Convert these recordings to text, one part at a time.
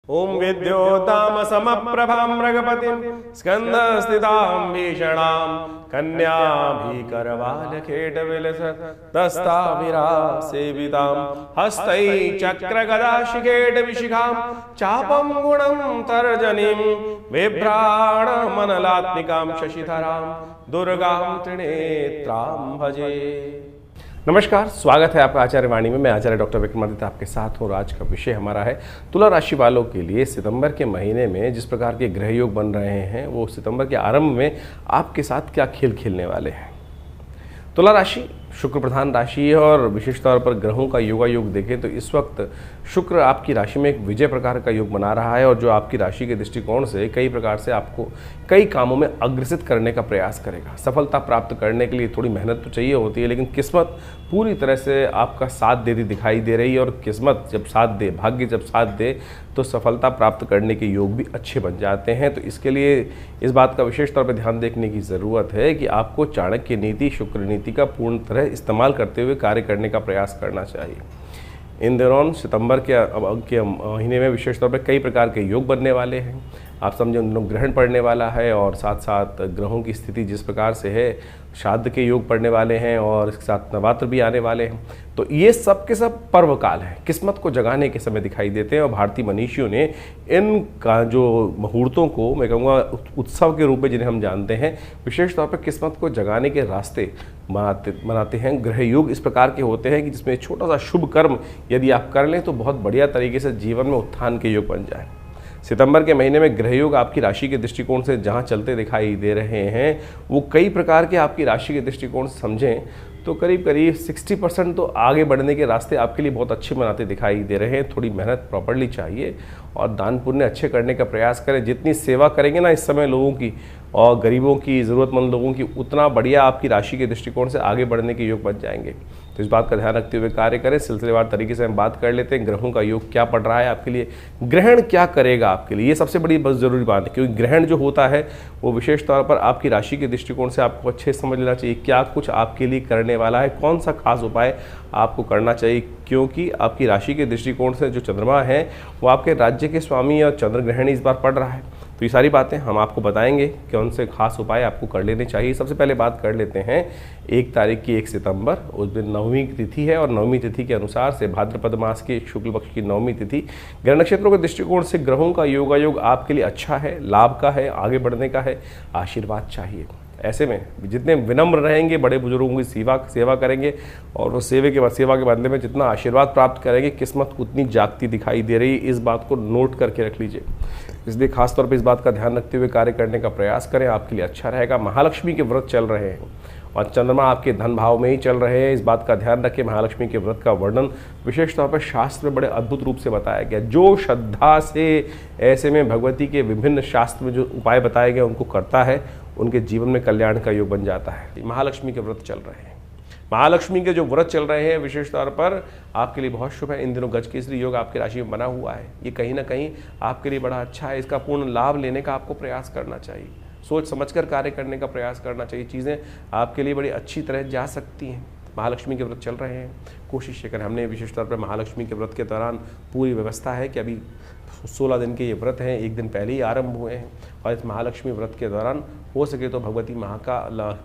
ओम विद्योताम समप्रभां मृगपतिं स्कंदस्थितां भीषणां कन्याभिकरवालखेटविलसत्तस्ताभिरासेवितां हस्तै चक्रगदाशिखेटविशिखां चापं गुणं तर्जनीं बिभ्राणमनलात्मिकां शशिधरां दुर्गां त्रिनेत्रां भजे। नमस्कार, स्वागत है आपका आचार्य वाणी में। मैं आचार्य डॉक्टर विक्रमादित्य आपके साथ हूँ और आज का विषय हमारा है तुला राशि वालों के लिए सितंबर के महीने में जिस प्रकार के ग्रह योग बन रहे हैं वो सितंबर के आरंभ में आपके साथ क्या खेल खेलने वाले हैं। तुला राशि शुक्र प्रधान राशि है और विशेष तौर पर ग्रहों का योगायोग देखें तो इस वक्त शुक्र आपकी राशि में एक विजय प्रकार का योग बना रहा है और जो आपकी राशि के दृष्टिकोण से कई प्रकार से आपको कई कामों में अग्रसित करने का प्रयास करेगा। सफलता प्राप्त करने के लिए थोड़ी मेहनत तो चाहिए होती है, लेकिन किस्मत पूरी तरह से आपका साथ देती दिखाई दे रही है और किस्मत जब साथ दे, भाग्य जब साथ दे तो सफलता प्राप्त करने के योग भी अच्छे बन जाते हैं। तो इसके लिए इस बात का विशेष तौर पर ध्यान देखने की ज़रूरत है कि आपको चाणक्य नीति, शुक्र नीति का पूर्ण तरह इस्तेमाल करते हुए कार्य करने का प्रयास करना चाहिए। इन दौरान सितंबर के महीने में विशेष तौर पर कई प्रकार के योग बनने वाले हैं। आप समझें उन लोग ग्रहण पड़ने वाला है और साथ साथ ग्रहों की स्थिति जिस प्रकार से है, श्राद्ध के योग पड़ने वाले हैं और इसके साथ नवरात्र भी आने वाले हैं। तो ये सब के सब पर्व काल है, किस्मत को जगाने के समय दिखाई देते हैं और भारतीय मनीषियों ने इनका जो मुहूर्तों को मैं कहूँगा उत्सव के रूप में जिन्हें हम जानते हैं, विशेष तौर पर किस्मत को जगाने के रास्ते बनाते हैं। ग्रह योग इस प्रकार के होते हैं कि जिसमें छोटा सा शुभ कर्म यदि आप कर लें तो बहुत बढ़िया तरीके से जीवन में उत्थान के योग बन जाए। सितंबर के महीने में ग्रह योग आपकी राशि के दृष्टिकोण से जहां चलते दिखाई दे रहे हैं वो कई प्रकार के आपकी राशि के दृष्टिकोण से समझें तो करीब 60% तो आगे बढ़ने के रास्ते आपके लिए बहुत अच्छे बनाते दिखाई दे रहे हैं। थोड़ी मेहनत प्रॉपर्ली चाहिए और दान पुण्य अच्छे करने का प्रयास करें। जितनी सेवा करेंगे ना इस समय लोगों की और गरीबों की, ज़रूरतमंद लोगों की, उतना बढ़िया आपकी राशि के दृष्टिकोण से आगे बढ़ने के योग बन जाएंगे। तो इस बात का ध्यान रखते हुए कार्य करें। सिलसिलेवार तरीके से हम बात कर लेते हैं ग्रहों का योग क्या पड़ रहा है आपके लिए, ग्रहण क्या करेगा आपके लिए। ये सबसे बड़ी बहुत ज़रूरी बात है क्योंकि ग्रहण जो होता है वो विशेष तौर पर आपकी राशि के दृष्टिकोण से आपको अच्छे समझ लेना चाहिए क्या कुछ आपके लिए करने वाला है, कौन सा खास उपाय आपको करना चाहिए। क्योंकि आपकी राशि के दृष्टिकोण से जो चंद्रमा है वो आपके राज्य के स्वामी और चंद्र ग्रहण इस बार पड़ रहा है। तो ये सारी बातें हम आपको बताएंगे कि कौन से खास उपाय आपको कर लेने चाहिए। सबसे पहले बात कर लेते हैं 1 तारीख की 1 सितंबर, उस दिन नवमी की तिथि है और नवमी तिथि के अनुसार से भाद्रपद मास की शुक्ल पक्ष की नवमी तिथि ग्रह नक्षत्रों के दृष्टिकोण से ग्रहों का योगायोग आपके लिए अच्छा है, लाभ का है, आगे बढ़ने का है, आशीर्वाद चाहिए। ऐसे में जितने विनम्र रहेंगे, बड़े बुजुर्गों की सेवा करेंगे और वो सेवा के बदले में जितना आशीर्वाद प्राप्त करेंगे, किस्मत उतनी जागती दिखाई दे रही है। इस बात को नोट करके रख लीजिए। इसलिए खासतौर पर इस बात का ध्यान रखते हुए कार्य करने का प्रयास करें, आपके लिए अच्छा रहेगा। महालक्ष्मी के व्रत चल रहे हैं और चंद्रमा आपके धन भाव में ही चल रहे हैं, इस बात का ध्यान रखें। महालक्ष्मी के व्रत का वर्णन विशेष तौर पर शास्त्र में बड़े अद्भुत रूप से बताया गया। जो श्रद्धा से ऐसे में भगवती के विभिन्न शास्त्र में जो उपाय बताए गए उनको करता है, उनके जीवन में कल्याण का योग बन जाता है। महालक्ष्मी के व्रत चल रहे हैं, महालक्ष्मी के जो व्रत चल रहे हैं विशेष तौर पर आपके लिए बहुत शुभ है। इन दिनों गजकेसरी योग आपकी राशि में बना हुआ है, ये कहीं ना कहीं आपके लिए बड़ा अच्छा है। इसका पूर्ण लाभ लेने का आपको प्रयास करना चाहिए, सोच समझकर कार्य करने का प्रयास करना चाहिए। चीज़ें आपके लिए बड़ी अच्छी तरह जा सकती हैं। महालक्ष्मी के व्रत चल रहे हैं, कोशिश करें। हमने विशेष तौर पर महालक्ष्मी के व्रत के दौरान पूरी व्यवस्था है कि अभी 16 दिन के ये व्रत हैं, 1 दिन पहले ही आरंभ हुए हैं और इस महालक्ष्मी व्रत के दौरान हो सके तो भगवती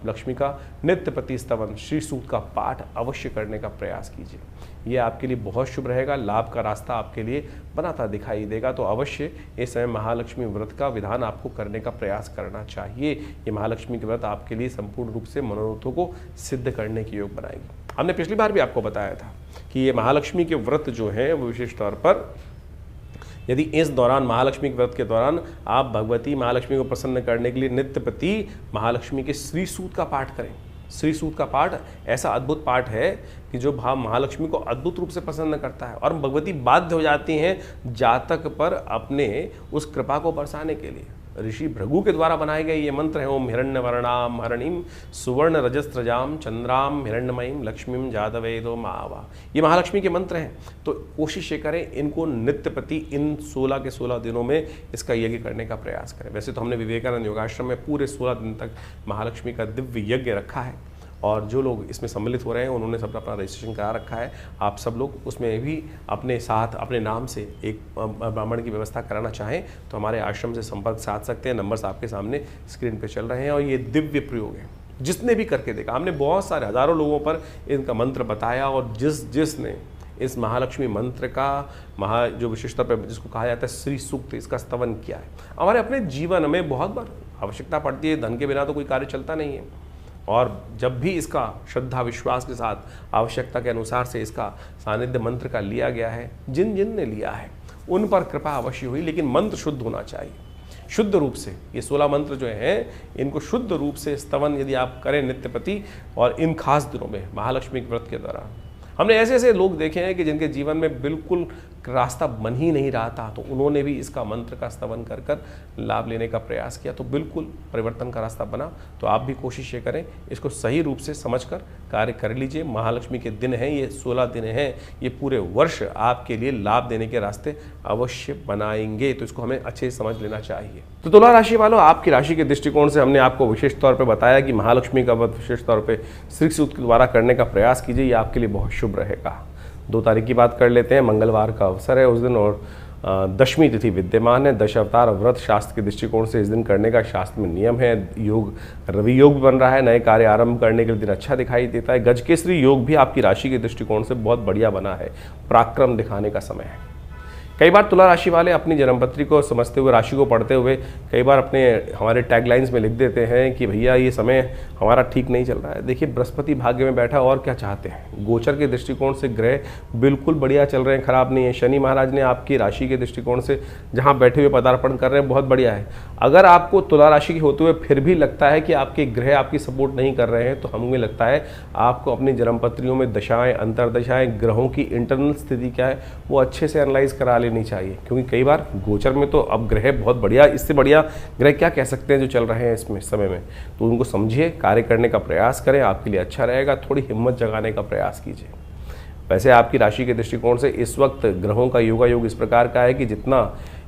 लक्ष्मी का नित्य प्रति स्तवन श्री सूक्त का पाठ अवश्य करने का प्रयास कीजिए। ये आपके लिए बहुत शुभ रहेगा, लाभ का रास्ता आपके लिए बनाता दिखाई देगा। तो अवश्य इस समय महालक्ष्मी व्रत का विधान आपको करने का प्रयास करना चाहिए। ये महालक्ष्मी के व्रत आपके लिए संपूर्ण रूप से मनोरथों को सिद्ध करने की योग बनाएगी। हमने पिछली बार भी आपको बताया था कि ये महालक्ष्मी के व्रत जो हैं वो विशेष तौर पर यदि इस दौरान महालक्ष्मी के व्रत के दौरान आप भगवती महालक्ष्मी को प्रसन्न करने के लिए नित्य प्रति महालक्ष्मी के श्री सूक्त का पाठ करें। श्री सूक्त का पाठ ऐसा अद्भुत पाठ है कि जो भाव महालक्ष्मी को अद्भुत रूप से प्रसन्न करता है और भगवती बाध्य हो जाती हैं जातक पर अपने उस कृपा को बरसाने के लिए। ऋषि भृगु के द्वारा बनाए गए ये मंत्र हैं। ओम हिरण्यवर्णाम हरणीम सुवर्ण रजस्त्रजाम चंद्राम हिरण्यमयीम लक्ष्मीम जातवेदो मावा, ये महालक्ष्मी के मंत्र हैं। तो कोशिश ये करें इनको नित्य प्रति इन 16 के 16 दिनों में इसका यज्ञ करने का प्रयास करें। वैसे तो हमने विवेकानंद योगाश्रम में पूरे 16 दिन तक महालक्ष्मी का दिव्य यज्ञ रखा है और जो लोग इसमें सम्मिलित हो रहे हैं उन्होंने सब अपना रजिस्ट्रेशन करा रखा है। आप सब लोग उसमें भी अपने साथ अपने नाम से एक ब्राह्मण की व्यवस्था कराना चाहें तो हमारे आश्रम से संपर्क साध सकते हैं। नंबर्स आपके सामने स्क्रीन पे चल रहे हैं और ये दिव्य प्रयोग है। जिसने भी करके देखा, हमने बहुत सारे हज़ारों लोगों पर इनका मंत्र बताया और जिसने इस महालक्ष्मी मंत्र का जो विशेषता पे जिसको कहा जाता है श्री सूक्त, इसका स्तवन किया है। हमारे अपने जीवन में बहुत बार आवश्यकता पड़ती है, धन के बिना तो कोई कार्य चलता नहीं है। और जब भी इसका श्रद्धा विश्वास के साथ आवश्यकता के अनुसार से इसका सानिध्य मंत्र का लिया गया है, जिन जिन ने लिया है उन पर कृपा अवश्य हुई, लेकिन मंत्र शुद्ध होना चाहिए। शुद्ध रूप से ये 16 मंत्र जो हैं इनको शुद्ध रूप से स्तवन यदि आप करें नित्य प्रति और इन खास दिनों में महालक्ष्मी के व्रत के दौरान, हमने ऐसे ऐसे लोग देखे हैं कि जिनके जीवन में बिल्कुल रास्ता बन ही नहीं रहा था, तो उन्होंने भी इसका मंत्र का स्तवन कर कर लाभ लेने का प्रयास किया, तो बिल्कुल परिवर्तन का रास्ता बना। तो आप भी कोशिश ये करें, इसको सही रूप से समझकर कार्य कर लीजिए। महालक्ष्मी के दिन हैं, ये 16 दिन हैं, ये पूरे वर्ष आपके लिए लाभ देने के रास्ते अवश्य बनाएंगे, तो इसको हमें अच्छे से समझ लेना चाहिए। तो तुला राशि वालों, आपकी राशि के दृष्टिकोण से हमने आपको विशेष तौर पर बताया कि महालक्ष्मी का व्रत विशेष तौर पर श्री सूक्त के द्वारा करने का प्रयास कीजिए, ये आपके लिए बहुत शुभ रहेगा। 2 तारीख की बात कर लेते हैं। मंगलवार का अवसर है उस दिन और दशमी तिथि विद्यमान है। 10 अवतार व्रत शास्त्र के दृष्टिकोण से इस दिन करने का शास्त्र में नियम है। योग रवि योग भी बन रहा है, नए कार्य आरंभ करने के लिए दिन अच्छा दिखाई देता है। गजकेसरी योग भी आपकी राशि के दृष्टिकोण से बहुत बढ़िया बना है, पराक्रम दिखाने का समय है। कई बार तुला राशि वाले अपनी जन्मपत्री को समझते हुए, राशि को पढ़ते हुए कई बार अपने हमारे टैगलाइंस में लिख देते हैं कि भैया ये समय हमारा ठीक नहीं चल रहा है। देखिए, बृहस्पति भाग्य में बैठा और क्या चाहते हैं। गोचर के दृष्टिकोण से ग्रह बिल्कुल बढ़िया चल रहे हैं, खराब नहीं है। शनि महाराज ने आपकी राशि के दृष्टिकोण से जहाँ बैठे हुए पदार्पण कर रहे हैं, बहुत बढ़िया है। अगर आपको तुला राशि के होते हुए फिर भी लगता है कि आपके ग्रह आपकी सपोर्ट नहीं कर रहे हैं, तो हमें लगता है आपको अपनी जन्मपत्रियों में दशाएं, अंतरदशाएं, ग्रहों की इंटरनल स्थिति क्या है वो अच्छे से एनालाइज करा लेनी चाहिए। क्योंकि कई बार गोचर में तो अब ग्रह बहुत बढ़िया, इससे बढ़िया ग्रह क्या कह सकते हैं जो चल रहे हैं इसमें समय में, तो उनको समझिए, कार्य करने का प्रयास करें, आपके लिए अच्छा रहेगा। थोड़ी हिम्मत जगाने का प्रयास कीजिए। वैसे आपकी राशि के दृष्टिकोण से इस वक्त ग्रहों का योगायोग इस प्रकार का है कि जितना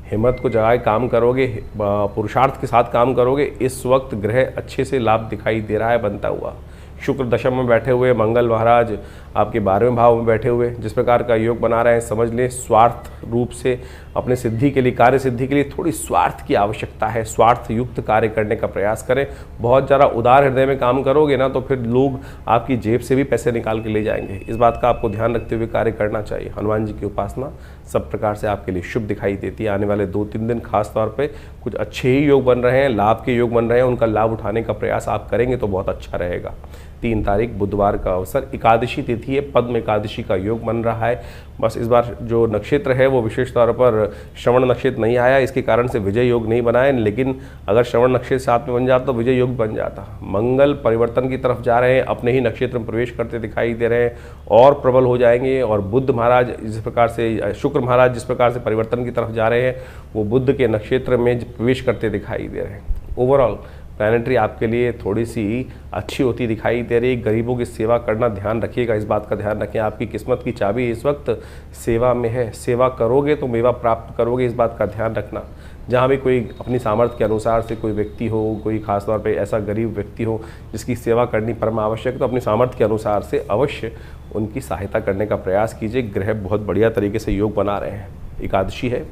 हिम्मत को जगाए काम करोगे, पुरुषार्थ के साथ काम करोगे, इस वक्त ग्रह अच्छे से लाभ दिखाई दे रहा है बनता हुआ। शुक्र दशम में बैठे हुए, मंगल महाराज आपके 12वें भाव में बैठे हुए, जिस प्रकार का योग बना रहे हैं, समझ लें स्वार्थ रूप से अपने सिद्धि के लिए, कार्य सिद्धि के लिए थोड़ी स्वार्थ की आवश्यकता है। स्वार्थ युक्त कार्य करने का प्रयास करें। बहुत ज़्यादा उदार हृदय में काम करोगे ना, तो फिर लोग आपकी जेब से भी पैसे निकाल के ले जाएंगे। इस बात का आपको ध्यान रखते हुए कार्य करना चाहिए। हनुमान जी की उपासना सब प्रकार से आपके लिए शुभ दिखाई देती है। आने वाले 2-3 दिन खास तौर पे कुछ अच्छे ही योग बन रहे हैं, लाभ के योग बन रहे हैं, उनका लाभ उठाने का प्रयास आप करेंगे तो बहुत अच्छा रहेगा। 3 तारीख बुधवार का अवसर, एकादशी तिथि है, पद्म एकादशी का योग बन रहा है। बस इस बार जो नक्षत्र है वो विशेष तौर पर श्रवण नक्षत्र नहीं आया, इसके कारण से विजय योग नहीं बना है, लेकिन अगर श्रवण नक्षत्र साथ में बन जाता तो विजय योग बन जाता। मंगल परिवर्तन की तरफ जा रहे हैं, अपने ही नक्षत्र में प्रवेश करते दिखाई दे रहे हैं और प्रबल हो जाएंगे। और बुध महाराज जिस प्रकार से, शुक्र महाराज जिस प्रकार से परिवर्तन की तरफ जा रहे हैं, वो बुध के नक्षत्र में प्रवेश करते दिखाई दे रहे हैं। ओवरऑल प्लैनेटरी आपके लिए थोड़ी सी अच्छी होती दिखाई दे रही है। गरीबों की सेवा करना ध्यान रखिएगा, इस बात का ध्यान रखें। आपकी किस्मत की चाबी इस वक्त सेवा में है, सेवा करोगे तो मेवा प्राप्त करोगे, इस बात का ध्यान रखना। जहाँ भी कोई अपनी सामर्थ्य के अनुसार से कोई व्यक्ति हो, कोई खास तौर पे ऐसा गरीब व्यक्ति हो जिसकी सेवा करनी परम आवश्यक, तो अपनी सामर्थ्य के अनुसार से अवश्य उनकी सहायता करने का प्रयास कीजिए। ग्रह बहुत बढ़िया तरीके से योग बना रहे हैं। एकादशी है,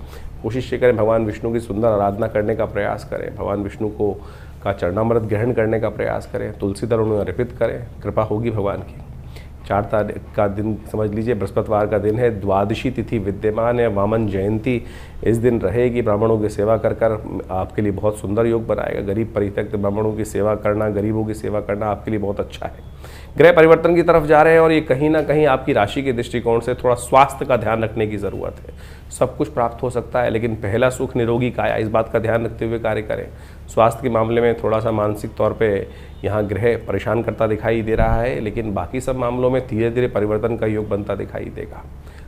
कोशिश ये करें भगवान विष्णु की सुंदर आराधना करने का प्रयास करें। भगवान विष्णु को का चरणामृत ग्रहण करने का प्रयास करें, तुलसी दल उन्हें अर्पित करें, कृपा होगी भगवान की। 4 तारीख का दिन समझ लीजिए, बृहस्पतिवार का दिन है, द्वादशी तिथि विद्यमान है, वामन जयंती इस दिन रहेगी। ब्राह्मणों की सेवा कर कर आपके लिए बहुत सुंदर योग बनाएगा। गरीब परित्यक्त ब्राह्मणों की सेवा करना, गरीबों की सेवा करना आपके लिए बहुत अच्छा है। ग्रह परिवर्तन की तरफ जा रहे हैं और ये कहीं ना कहीं आपकी राशि के दृष्टिकोण से थोड़ा स्वास्थ्य का ध्यान रखने की ज़रूरत है। सब कुछ प्राप्त हो सकता है, लेकिन पहला सुख निरोगी काया, इस बात का ध्यान रखते हुए कार्य करें। स्वास्थ्य के मामले में थोड़ा सा मानसिक तौर पे यहाँ ग्रह परेशान करता दिखाई दे रहा है, लेकिन बाकी सब मामलों में धीरे धीरे परिवर्तन का योग बनता दिखाई देगा।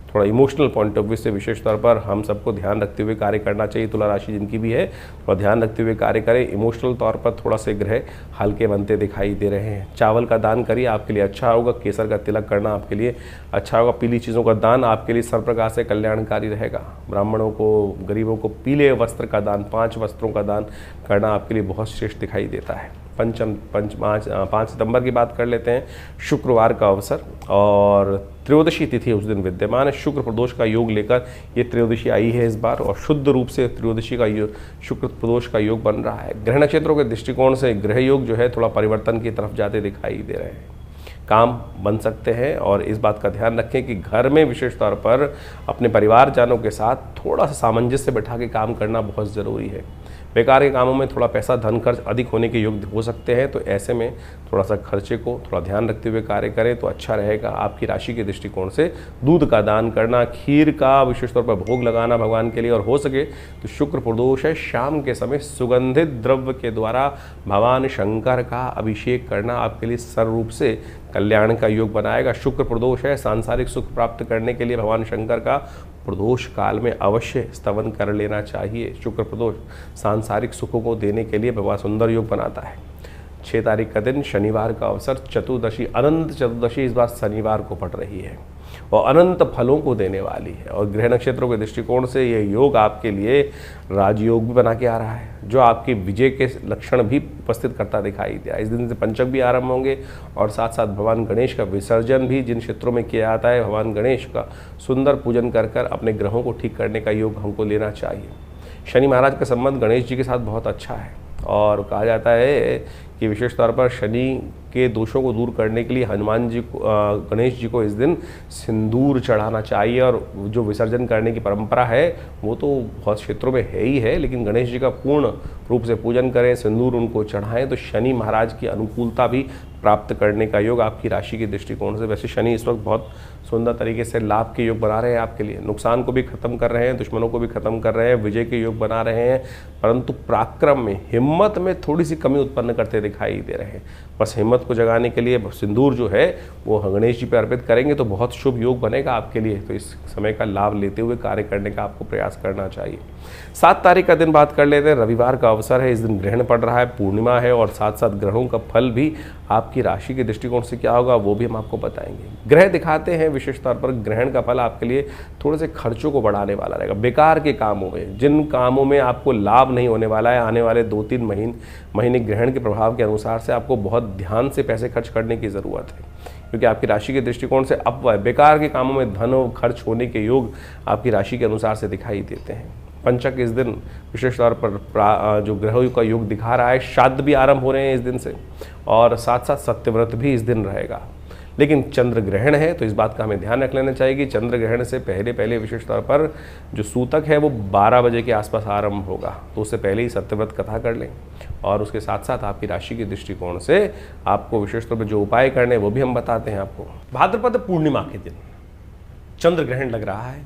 थोड़ा इमोशनल पॉइंट ऑफ व्यू से विशेष तौर पर हम सबको ध्यान रखते हुए कार्य करना चाहिए। तुला राशि जिनकी भी है थोड़ा ध्यान रखते हुए कार्य करें। इमोशनल तौर पर थोड़ा से ग्रह हल्के बनते दिखाई दे रहे हैं। चावल का दान करिए, आपके लिए अच्छा होगा। केसर का तिलक करना आपके लिए अच्छा होगा। पीली चीज़ों का दान आपके लिए सर्व प्रकार से कल्याणकारी रहेगा। ब्राह्मणों को, गरीबों को पीले वस्त्र का दान, 5 वस्त्रों का दान करना आपके लिए बहुत श्रेष्ठ दिखाई देता है। पंचम 5 सितंबर की बात कर लेते हैं। शुक्रवार का अवसर और त्रयोदशी तिथि उस दिन विद्यमान है। शुक्र प्रदोष का योग लेकर ये त्रयोदशी आई है इस बार, और शुद्ध रूप से त्रयोदशी का शुक्र प्रदोष का योग बन रहा है। ग्रह नक्षत्रों के दृष्टिकोण से ग्रह योग जो है थोड़ा परिवर्तन की तरफ जाते दिखाई दे रहे हैं। काम बन सकते हैं, और इस बात का ध्यान रखें कि घर में विशेष तौर पर अपने परिवारजनों के साथ थोड़ा सा सामंजस्य बैठा के काम करना बहुत ज़रूरी है। बेकार के कामों में थोड़ा पैसा धन खर्च अधिक होने के योग हो सकते हैं, तो ऐसे में थोड़ा सा खर्चे को थोड़ा ध्यान रखते हुए कार्य करें तो अच्छा रहेगा। आपकी राशि के दृष्टिकोण से दूध का दान करना, खीर का विशेष तौर पर भोग लगाना भगवान के लिए, और हो सके तो शुक्र प्रदोष है, शाम के समय सुगंधित द्रव्य के द्वारा भगवान शंकर का अभिषेक करना आपके लिए सर्व रूप से कल्याण का योग बनाएगा। शुक्र प्रदोष है, सांसारिक सुख प्राप्त करने के लिए भगवान शंकर का प्रदोष काल में अवश्य स्तवन कर लेना चाहिए। शुक्र प्रदोष सांसारिक सुखों को देने के लिए भगवान सुंदर योग बनाता है। 6 तारीख का दिन शनिवार का अवसर, चतुर्दशी, अनंत चतुर्दशी इस बार शनिवार को पड़ रही है और अनंत फलों को देने वाली है। और ग्रह नक्षत्रों के दृष्टिकोण से यह योग आपके लिए राजयोग भी बना के आ रहा है, जो आपके विजय के लक्षण भी उपस्थित करता दिखाई दिया। इस दिन से पंचक भी आरंभ होंगे, और साथ साथ भगवान गणेश का विसर्जन भी जिन क्षेत्रों में किया जाता है, भगवान गणेश का सुंदर पूजन कर कर अपने ग्रहों को ठीक करने का योग हमको लेना चाहिए। शनि महाराज का संबंध गणेश जी के साथ बहुत अच्छा है, और कहा जाता है कि विशेष तौर पर शनि के दोषों को दूर करने के लिए हनुमान जी को, गणेश जी को इस दिन सिंदूर चढ़ाना चाहिए। और जो विसर्जन करने की परंपरा है वो तो बहुत क्षेत्रों में है ही है, लेकिन गणेश जी का पूर्ण रूप से पूजन करें, सिंदूर उनको चढ़ाएं, तो शनि महाराज की अनुकूलता भी प्राप्त करने का योग आपकी राशि के दृष्टिकोण से। वैसे शनि इस वक्त बहुत सुंदर तरीके से लाभ के योग बना रहे हैं आपके लिए, नुकसान को भी खत्म कर रहे हैं, दुश्मनों को भी खत्म कर रहे हैं, विजय के योग बना रहे हैं, परंतु पराक्रम में, हिम्मत में थोड़ी सी कमी उत्पन्न करते दिखाई दे रहे हैं। बस हिम्मत को जगाने के लिए सिंदूर जो है वो गणेश जी पर अर्पित करेंगे तो बहुत शुभ योग बनेगा आपके लिए। तो इस समय का लाभ लेते हुए कार्य करने का आपको प्रयास करना चाहिए। 7 तारीख का दिन बात कर लेते हैं। रविवार का अवसर है, इस दिन ग्रहण पड़ रहा है, पूर्णिमा है, और साथ साथ ग्रहों का फल भी आपकी राशि के दृष्टिकोण से क्या होगा वो भी हम आपको बताएंगे। ग्रह दिखाते हैं विशेष तौर पर ग्रहण का फल आपके लिए थोड़े से खर्चों को बढ़ाने वाला रहेगा। बेकार के कामों में, जिन कामों में आपको लाभ नहीं होने वाला है, आने वाले 2-3 महीने ग्रहण के प्रभाव के अनुसार से आपको बहुत ध्यान से पैसे खर्च करने की ज़रूरत है, क्योंकि आपकी राशि के दृष्टिकोण से अपव्यय, बेकार के कामों में धन खर्च होने के योग आपकी राशि के अनुसार से दिखाई देते हैं। पंचक इस दिन विशेष तौर पर जो ग्रहों का योग दिखा रहा है, श्राद्ध भी आरंभ हो रहे हैं इस दिन से, और साथ साथ सत्यव्रत भी इस दिन रहेगा। लेकिन चंद्र ग्रहण है, तो इस बात का हमें ध्यान रख लेना चाहिए कि चंद्र ग्रहण से पहले विशेष तौर पर जो सूतक है वो 12 बजे के आसपास आरंभ होगा, तो उससे पहले ही सत्यव्रत कथा कर लें। और उसके साथ साथ आपकी राशि के दृष्टिकोण से आपको विशेष तौर पर जो उपाय करने हैं वो भी हम बताते हैं आपको। भाद्रपद पूर्णिमा के दिन चंद्र ग्रहण लग रहा है,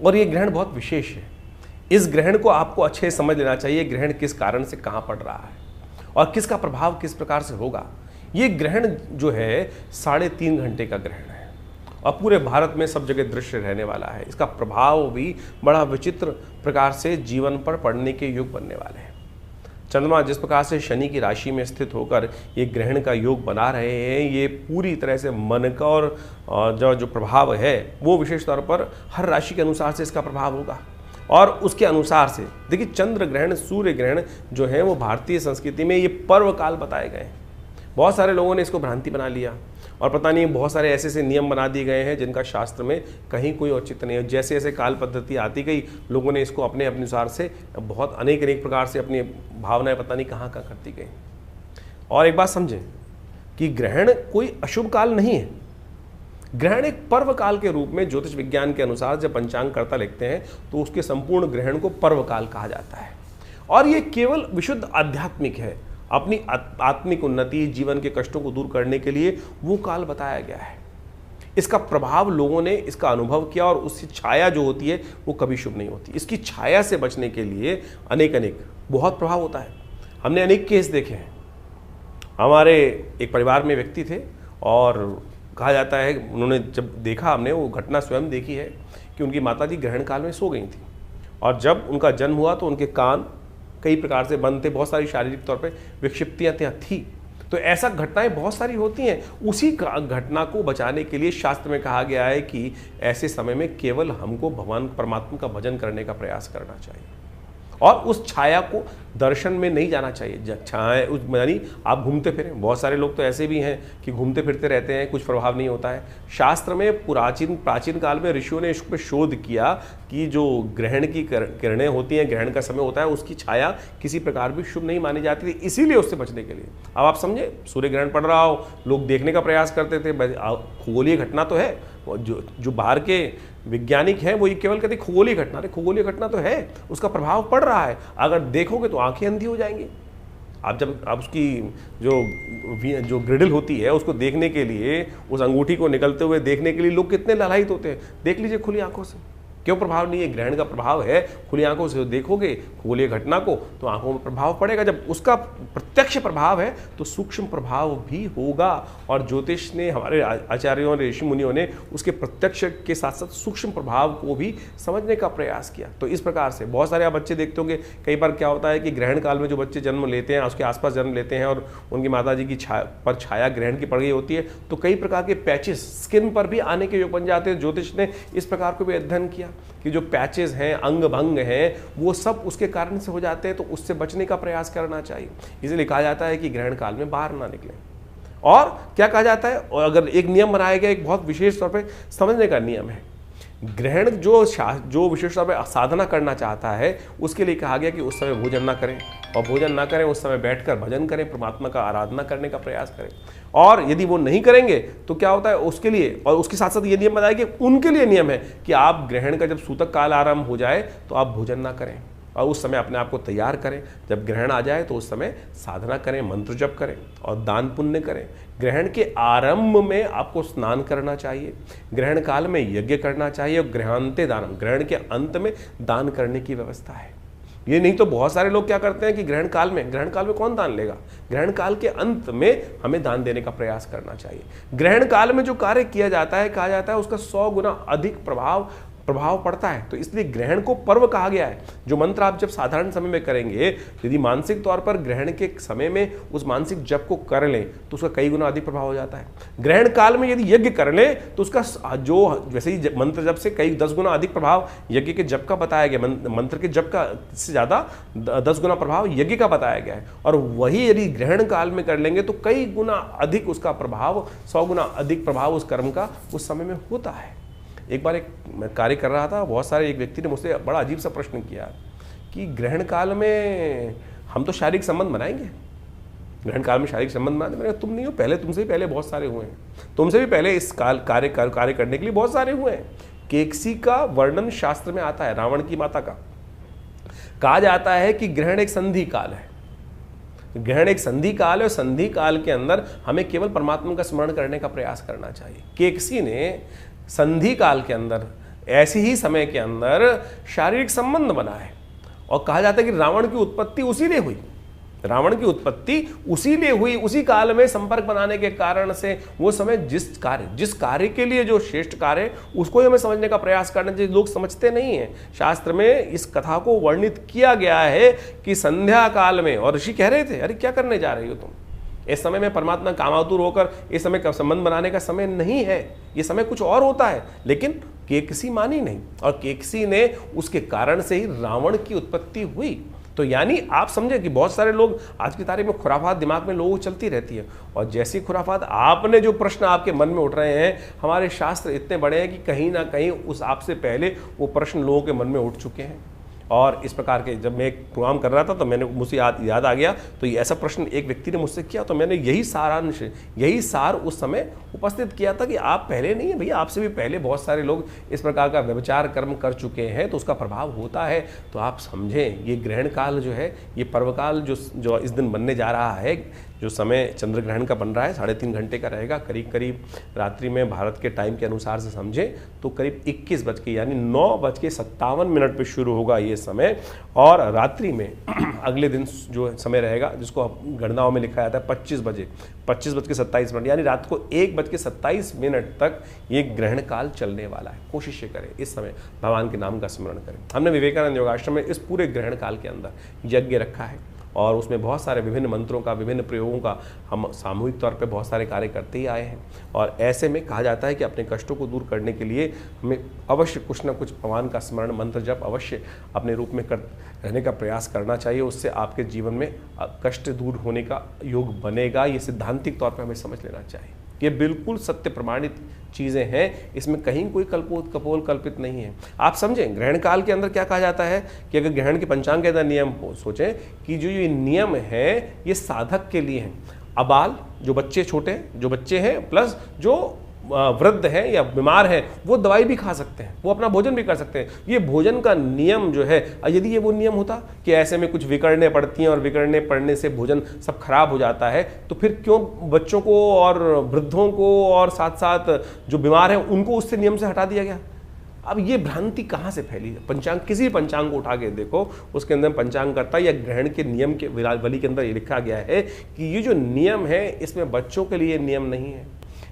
और ये ग्रहण बहुत विशेष है। इस ग्रहण को आपको अच्छे समझ लेना चाहिए, ग्रहण किस कारण से कहाँ पड़ रहा है और किसका प्रभाव किस प्रकार से होगा। ये ग्रहण जो है 3.5 घंटे का ग्रहण है, और पूरे भारत में सब जगह दृश्य रहने वाला है। इसका प्रभाव भी बड़ा विचित्र प्रकार से जीवन पर पड़ने के योग बनने वाले हैं। चंद्रमा जिस प्रकार से शनि की राशि में स्थित होकर ये ग्रहण का योग बना रहे हैं, ये पूरी तरह से मन का और जो प्रभाव है वो विशेष तौर पर हर राशि के अनुसार से इसका प्रभाव होगा। और उसके अनुसार से देखिए, चंद्र ग्रहण, सूर्य ग्रहण जो है वो भारतीय संस्कृति में ये पर्व काल बताए गए हैं। बहुत सारे लोगों ने इसको भ्रांति बना लिया, और पता नहीं बहुत सारे ऐसे ऐसे नियम बना दिए गए हैं जिनका शास्त्र में कहीं कोई औचित्य नहीं है। जैसे जैसे काल पद्धति आती गई, लोगों ने इसको अपने अनुसार से बहुत अनेक प्रकार से अपनी भावनाएं पता नहीं कहाँ करती गई। और एक बात समझें कि ग्रहण कोई अशुभ काल नहीं है। ग्रहण एक पर्व काल के रूप में ज्योतिष विज्ञान के अनुसार जब पंचांगकर्ता लिखते हैं तो उसके संपूर्ण ग्रहण को पर्व काल कहा जाता है, और ये केवल विशुद्ध आध्यात्मिक है। अपनी आत्मिक उन्नति, जीवन के कष्टों को दूर करने के लिए वो काल बताया गया है। इसका प्रभाव लोगों ने इसका अनुभव किया, और उसकी छाया जो होती है वो कभी शुभ नहीं होती। इसकी छाया से बचने के लिए अनेक बहुत प्रभाव होता है। हमने अनेक केस देखे हैं। हमारे एक परिवार में व्यक्ति थे, और कहा जाता है उन्होंने जब देखा, हमने वो घटना स्वयं देखी है कि उनकी माताजी ग्रहण काल में सो गई थी, और जब उनका जन्म हुआ तो उनके कान कई प्रकार से बंद थे, बहुत सारी शारीरिक तौर पे विक्षिप्तियाँ थी। तो ऐसा घटनाएं बहुत सारी होती हैं। उसी घटना को बचाने के लिए शास्त्र में कहा गया है कि ऐसे समय में केवल हमको भगवान परमात्मा का भजन करने का प्रयास करना चाहिए, और उस छाया को दर्शन में नहीं जाना चाहिए। छाया उस यानी आप घूमते फिरें, बहुत सारे लोग तो ऐसे भी हैं कि घूमते फिरते रहते हैं, कुछ प्रभाव नहीं होता है। शास्त्र में प्राचीन काल में ऋषियों ने इस पर शोध किया कि जो ग्रहण की किरणें होती हैं, ग्रहण का समय होता है, उसकी छाया किसी प्रकार भी शुभ नहीं मानी जाती थी, इसीलिए उससे बचने के लिए। अब आप समझे, सूर्य ग्रहण पड़ रहा हो, लोग देखने का प्रयास करते थे, खगोलीय घटना तो है, जो बाहर के वैज्ञानिक हैं वो ये केवल कहते खगोलीय घटना, अरे खगोलीय घटना तो है, उसका प्रभाव पड़ रहा है, अगर देखोगे तो आंखें अंधी हो जाएंगी। आप उसकी जो ग्रिडल होती है उसको देखने के लिए, उस अंगूठी को निकलते हुए देखने के लिए लोग कितने लालायित होते हैं। देख लीजिए खुली आंखों से, क्यों प्रभाव नहीं है? ग्रहण का प्रभाव है, खुली आंखों से देखोगे खगोलीय घटना को तो आंखों में प्रभाव पड़ेगा। जब उसका प्रत्यक्ष प्रभाव है तो सूक्ष्म प्रभाव भी होगा। और ज्योतिष ने, हमारे आचार्यों ने, ऋषि मुनियों ने उसके प्रत्यक्ष के साथ साथ सूक्ष्म प्रभाव को भी समझने का प्रयास किया। तो इस प्रकार से बहुत सारे आप बच्चे देखते होंगे, कई बार क्या होता है कि ग्रहण काल में जो बच्चे जन्म लेते हैं, उसके आसपास जन्म लेते हैं और उनकी माता जी की छाया ग्रहण की पड़ गई होती है, तो कई प्रकार के पैचेस स्किन पर भी आने के योग बन जाते हैं। ज्योतिष ने इस प्रकार को भी अध्ययन किया कि जो पैचेस हैं, अंग भंग हैं, वो सब उसके कारण से हो जाते हैं, तो उससे बचने का प्रयास करना चाहिए। इसलिए कहा जाता है कि ग्रहण काल में बाहर ना निकलें। और क्या कहा जाता है, और अगर एक नियम बनाया गया, एक बहुत विशेष तौर पे समझने का नियम है, ग्रहण जो विशेष तौर पे साधना करना चाहता है उसके लिए कहा गया कि उस समय भोजन ना करें, और भोजन ना करें उस समय बैठकर भजन करें, परमात्मा का आराधना करने का प्रयास करें। और यदि वो नहीं करेंगे तो क्या होता है उसके लिए, और उसके साथ साथ ये नियम बताया कि उनके लिए नियम है कि आप ग्रहण का जब सूतक काल आरंभ हो जाए तो आप भोजन ना करें, और उस समय अपने आप को तैयार करें। जब ग्रहण आ जाए तो उस समय साधना करें, मंत्र जप करें और दान पुण्य करें। ग्रहण के आरंभ में आपको स्नान करना चाहिए, ग्रहण काल में यज्ञ करना चाहिए, और ग्रहांते दानम, ग्रहण के अंत में दान करने की व्यवस्था है। ये नहीं तो बहुत सारे लोग क्या करते हैं कि ग्रहण काल में कौन दान लेगा? ग्रहण काल के अंत में हमें दान देने का प्रयास करना चाहिए। ग्रहण काल में जो कार्य किया जाता है, कहा जाता है उसका 100 गुना अधिक प्रभाव पड़ता है। तो इसलिए ग्रहण को पर्व कहा गया है। जो मंत्र आप जब साधारण समय में करेंगे, यदि मानसिक तौर पर ग्रहण के समय में उस मानसिक जप को कर लें तो उसका कई गुना अधिक प्रभाव हो जाता है। ग्रहण काल में यदि यज्ञ कर लें तो उसका जो वैसे ही मंत्र जप से कई 10 गुना अधिक प्रभाव यज्ञ के जप का बताया गया, मंत्र के जप का से ज़्यादा 10 गुना प्रभाव यज्ञ का बताया गया है। और वही यदि ग्रहण काल में कर लेंगे तो कई गुना अधिक उसका प्रभाव, 100 गुना अधिक प्रभाव उस कर्म का उस समय में होता है। एक बार मैं कार्य कर रहा था, बहुत सारे एक व्यक्ति ने मुझसे बड़ा अजीब सा प्रश्न किया कि ग्रहण काल में हम तो शारीरिक संबंध बनाएंगे, ग्रहण काल में शारीरिक संबंध बनाते। मैंने कहा तुम नहीं हो, पहले तुमसे भी पहले बहुत सारे हुए हैं, तुमसे भी पहले इस कार्य करने के लिए बहुत सारे हुए हैं। केकसी का वर्णन शास्त्र में आता है, रावण की माता का। कहा जाता है कि ग्रहण एक संधि काल है, ग्रहण एक संधि काल है, और संधि काल के अंदर हमें केवल परमात्मा का स्मरण करने का प्रयास करना चाहिए। केकसी ने संधि काल के अंदर, ऐसे ही समय के अंदर शारीरिक संबंध बना है, और कहा जाता है कि रावण की उत्पत्ति उसी लिए हुई, रावण की उत्पत्ति उसी लिए हुई, उसी काल में संपर्क बनाने के कारण से वो समय जिस कार्य के लिए जो श्रेष्ठ कार्य है उसको ही हमें समझने का प्रयास करना चाहिए। लोग समझते नहीं हैं। शास्त्र में इस कथा को वर्णित किया गया है कि संध्या काल में, और ऋषि कह रहे थे अरे क्या करने जा रही हो तुम, इस समय में परमात्मा कामातुर होकर, इस समय का संबंध बनाने का समय नहीं है, ये समय कुछ और होता है। लेकिन केकसी मानी नहीं, और केकसी ने उसके कारण से ही रावण की उत्पत्ति हुई। तो यानी आप समझे कि बहुत सारे लोग आज की तारीख में खुराफात दिमाग में लोगों को चलती रहती है, और जैसी खुराफात आपने जो प्रश्न आपके मन में उठ रहे हैं, हमारे शास्त्र इतने बड़े हैं कि कहीं ना कहीं उस आपसे पहले वो प्रश्न लोगों के मन में उठ चुके हैं। और इस प्रकार के जब मैं एक प्रोग्राम कर रहा था तो मैंने मुझे याद आ गया, तो ये ऐसा प्रश्न एक व्यक्ति ने मुझसे किया, तो मैंने यही सार उस समय उपस्थित किया था कि आप पहले नहीं है भैया, आपसे भी पहले बहुत सारे लोग इस प्रकार का व्यभिचार कर्म कर चुके हैं, तो उसका प्रभाव होता है। तो आप समझें, ये ग्रहण काल जो है, ये पर्वकाल जो इस दिन बनने जा रहा है, जो समय चंद्र ग्रहण का बन रहा है 3.5 घंटे का रहेगा, करीब रात्रि में भारत के टाइम के अनुसार से समझें तो करीब 21 बज के यानी 9:57 पे शुरू होगा ये समय, और रात्रि में अगले दिन जो समय रहेगा, जिसको गणनाओं में लिखा जाता है 25:27 यानी रात को 1:27 तक ये ग्रहण काल चलने वाला है। कोशिश करें इस समय भगवान के नाम का स्मरण करें। हमने विवेकानंद योगाश्रम में इस पूरे ग्रहण काल के अंदर यज्ञ रखा है, और उसमें बहुत सारे विभिन्न मंत्रों का, विभिन्न प्रयोगों का हम सामूहिक तौर पे बहुत सारे कार्य करते ही आए हैं। और ऐसे में कहा जाता है कि अपने कष्टों को दूर करने के लिए हमें अवश्य कुछ ना कुछ भगवान का स्मरण मंत्र जप अवश्य अपने रूप में रहने का प्रयास करना चाहिए। उससे आपके जीवन में कष्ट दूर होने का योग बनेगा। ये सिद्धांतिक तौर पर हमें समझ लेना चाहिए। ये बिल्कुल सत्य प्रमाणित चीज़ें हैं, इसमें कहीं कोई कपोल कल्पित नहीं है। आप समझें, ग्रहण काल के अंदर क्या कहा जाता है कि अगर ग्रहण के पंचांग के अंदर नियम सोचें कि जो ये नियम है ये साधक के लिए हैं। अबाल, जो बच्चे छोटे जो बच्चे हैं, प्लस जो वृद्ध है या बीमार है, वो दवाई भी खा सकते हैं, वो अपना भोजन भी कर सकते हैं। ये भोजन का नियम जो है, यदि ये वो नियम होता कि ऐसे में कुछ विकड़ने पड़ती हैं और विकड़ने पड़ने से भोजन सब खराब हो जाता है, तो फिर क्यों बच्चों को और वृद्धों को और साथ साथ जो बीमार हैं उनको उससे नियम से हटा दिया गया? अब ये भ्रांति कहाँ से फैली है? पंचांग, किसी पंचांग को उठा के देखो, उसके अंदर पंचांग करता या ग्रहण के नियम के वली के अंदर ये लिखा गया है कि ये जो नियम है इसमें बच्चों के लिए नियम नहीं है।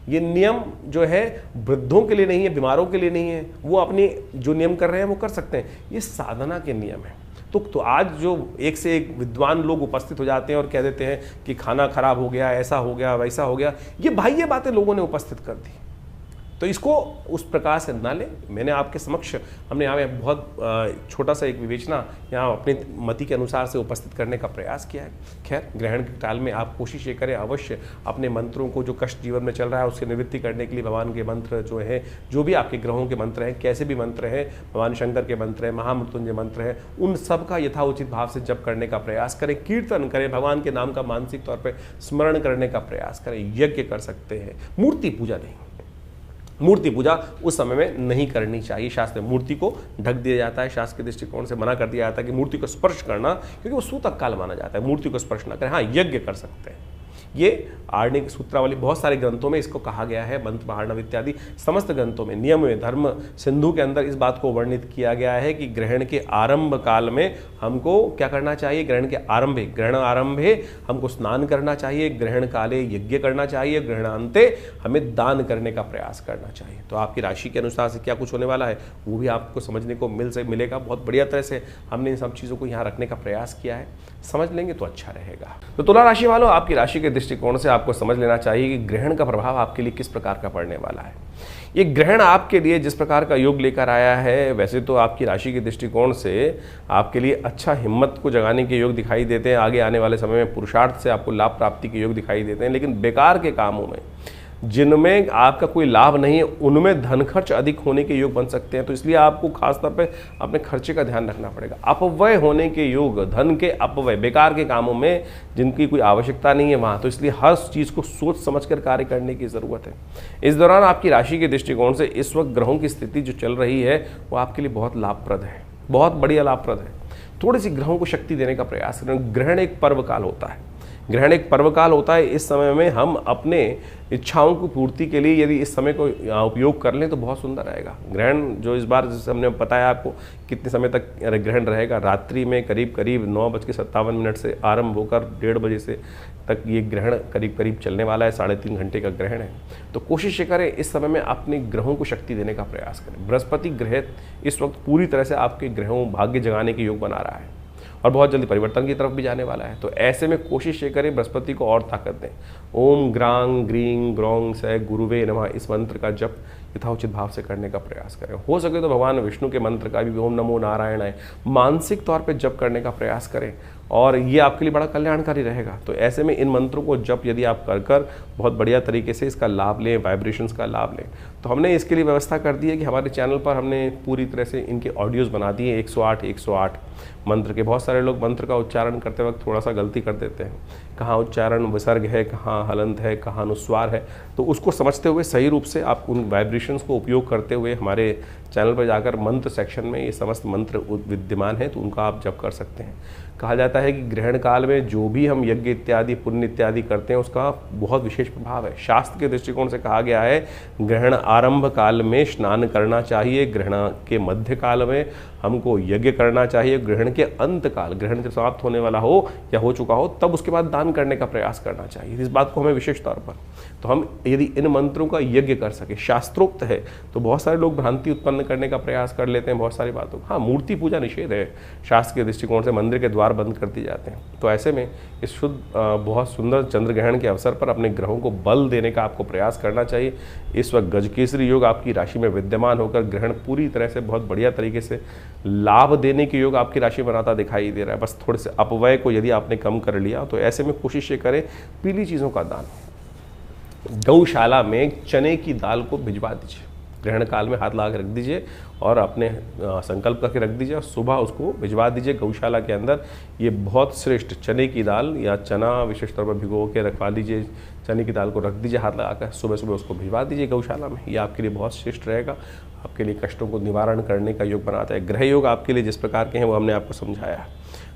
ये नियम जो है वृद्धों के लिए नहीं है, बीमारों के लिए नहीं है। वो अपनी जो नियम कर रहे हैं वो कर सकते हैं। ये साधना के नियम है। तो आज जो एक से एक विद्वान लोग उपस्थित हो जाते हैं और कह देते हैं कि खाना खराब हो गया, ऐसा हो गया, वैसा हो गया, ये बाह्य बातें लोगों ने उपस्थित कर दी। तो इसको उस प्रकार से ना ले। मैंने आपके समक्ष, हमने यहाँ में बहुत छोटा सा एक विवेचना यहाँ अपनी मति के अनुसार से उपस्थित करने का प्रयास किया है। खैर, ग्रहण के काल में आप कोशिश ये करें अवश्य अपने मंत्रों को, जो कष्ट जीवन में चल रहा है उसकी निवृत्ति करने के लिए भगवान के मंत्र जो है, जो भी आपके ग्रहों के मंत्र हैं, कैसे भी मंत्र हैं, भगवान शंकर के मंत्र हैं, महामृत्युंजय मंत्र हैं, उन सब का यथाउचित भाव से जप करने का प्रयास करें, कीर्तन करें, भगवान के नाम का मानसिक तौर पर स्मरण करने का प्रयास करें। यज्ञ कर सकते हैं, मूर्ति पूजा नहीं। मूर्ति पूजा उस समय में नहीं करनी चाहिए। शास्त्र में मूर्ति को ढक दिया जाता है, शास्त्र के दृष्टिकोण से मना कर दिया जाता है कि मूर्ति को स्पर्श करना, क्योंकि वो सूतक काल माना जाता है। मूर्ति को स्पर्श ना करें। हाँ, यज्ञ कर सकते हैं। ये आर्णिक सूत्रावली बहुत सारे ग्रंथों में इसको कहा गया है, मंत्र महार्णव इत्यादि समस्त ग्रंथों में, नियम में, धर्म सिंधु के अंदर इस बात को वर्णित किया गया है कि ग्रहण के आरंभ काल में हमको क्या करना चाहिए। ग्रहण आरंभे हमको स्नान करना चाहिए, ग्रहण काले यज्ञ करना चाहिए, ग्रहणांते हमें दान करने का प्रयास करना चाहिए। तो आपकी राशि के अनुसार से क्या कुछ होने वाला है वो भी आपको समझने को मिलेगा। बहुत बढ़िया तरह से हमने इन सब चीज़ों को यहाँ रखने का प्रयास किया है। समझ लेंगे तो अच्छा रहेगा। तो तुला राशि वालों, आपकी राशि के दृष्टिकोण से आपको समझ लेना चाहिए कि ग्रहण का प्रभाव आपके लिए किस प्रकार का पड़ने वाला है। ये ग्रहण आपके लिए जिस प्रकार का योग लेकर आया है, वैसे तो आपकी राशि के दृष्टिकोण से आपके लिए अच्छा हिम्मत को जगाने के योग दिखाई देते हैं। आगे आने वाले समय में पुरुषार्थ से आपको लाभ प्राप्ति के योग दिखाई देते हैं। लेकिन बेकार के कामों में, जिनमें आपका कोई लाभ नहीं है, उनमें धन खर्च अधिक होने के योग बन सकते हैं। तो इसलिए आपको खासतौर पे अपने खर्चे का ध्यान रखना पड़ेगा। अपव्यय होने के योग, धन के अपव्यय, बेकार के कामों में जिनकी कोई आवश्यकता नहीं है वहाँ, तो इसलिए हर चीज़ को सोच समझकर कार्य करने की ज़रूरत है। इस दौरान आपकी राशि के दृष्टिकोण से इस वक्त ग्रहों की स्थिति जो चल रही है वो आपके लिए बहुत लाभप्रद है, बहुत बढ़िया लाभप्रद है। थोड़ी सी ग्रहों को शक्ति देने का प्रयास करें। ग्रहण एक पर्व काल होता है, ग्रहण एक पर्व काल होता है। इस समय में हम अपने इच्छाओं की पूर्ति के लिए यदि इस समय को उपयोग कर लें तो बहुत सुंदर रहेगा। ग्रहण जो इस बार जैसे हमने बताया आपको कितने समय तक ग्रहण रहेगा, रात्रि में करीब 9:57 से आरंभ होकर 1:30 बजे से तक ये ग्रहण करीब चलने वाला है। 3.5 घंटे का ग्रहण है। तो कोशिश ये करें इस समय में अपने ग्रहों को शक्ति देने का प्रयास करें। बृहस्पति ग्रह इस वक्त पूरी तरह से आपके ग्रहों भाग्य जगाने के योग बना रहा है और बहुत जल्दी परिवर्तन की तरफ भी जाने वाला है। तो ऐसे में कोशिश ये करें बृहस्पति को और ताकत दें। ओम ग्रांग ग्रीं ग्रौंग से गुरुवे नमः, इस मंत्र का जप यथाउचित भाव से करने का प्रयास करें। हो सके तो भगवान विष्णु के मंत्र का भी, ओम नमो नारायणाय, मानसिक तौर पे जप करने का प्रयास करें और ये आपके लिए बड़ा कल्याणकारी रहेगा। तो ऐसे में इन मंत्रों को जप यदि आप कर बहुत बढ़िया तरीके से इसका लाभ लें, वाइब्रेशंस का लाभ लें, तो हमने इसके लिए व्यवस्था कर दी है कि हमारे चैनल पर हमने पूरी तरह से इनके ऑडियोज़ बना दिए 108 मंत्र के। बहुत सारे लोग मंत्र का उच्चारण करते वक्त थोड़ा सा गलती कर देते हैं, कहाँ उच्चारण विसर्ग है, कहाँ हलंत है, कहाँ अनुस्वार है। तो उसको समझते हुए सही रूप से आप उन वाइब्रेशंस को उपयोग करते हुए हमारे चैनल पर जाकर मंत्र सेक्शन में ये समस्त मंत्र विद्यमान है, तो उनका आप जप कर सकते हैं। कहा जाता है कि ग्रहण काल में जो भी हम यज्ञ इत्यादि पुण्य इत्यादि करते हैं उसका बहुत विशेष प्रभाव है। शास्त्र के दृष्टिकोण से कहा गया है ग्रहण आरंभ काल में स्नान करना चाहिए, ग्रहण के मध्य काल में हमको यज्ञ करना चाहिए। ग्रहण के अंत काल, ग्रहण जब समाप्त होने वाला हो या हो चुका हो, तब उसके बाद दान करने का प्रयास करना चाहिए। इस बात को हमें विशेष तौर पर, तो हम यदि इन मंत्रों का यज्ञ कर सके, शास्त्रोक्त है, तो बहुत सारे लोग भ्रांति उत्पन्न करने का प्रयास कर लेते हैं बहुत सारी बातों। हाँ, मूर्ति पूजा निषेध है शास्त्र के दृष्टिकोण से, मंदिर के द्वार बंद कर दिए जाते हैं। तो ऐसे में इस शुद्ध बहुत सुंदर चंद्र ग्रहण के अवसर पर अपने ग्रहों को बल देने का आपको प्रयास करना चाहिए। इस वक्त गजकेसरी योग आपकी राशि में विद्यमान होकर ग्रहण पूरी तरह से बहुत बढ़िया तरीके से लाभ देने के योग आपकी राशि बनाता दिखाई दे रहा है। बस थोड़े से अपव्यय को यदि आपने कम कर लिया, तो ऐसे में कोशिश ये करें पीली चीज़ों का दान, गौशाला में चने की दाल को भिजवा दीजिए, ग्रहण काल में हाथ लगा के रख दीजिए और अपने संकल्प करके रख दीजिए और सुबह उसको भिजवा दीजिए गौशाला के अंदर। ये बहुत श्रेष्ठ, चने की दाल या चना विशेष तौर पर भिगो के रखवा लीजिए, चने की दाल को रख दीजिए हाथ लगाकर, सुबह सुबह उसको भिजवा दीजिए गौशाला में। ये आपके लिए बहुत श्रेष्ठ रहेगा, आपके लिए कष्टों को निवारण करने का योग बनाता है। ग्रह योग आपके लिए जिस प्रकार के हैं वो हमने आपको समझाया।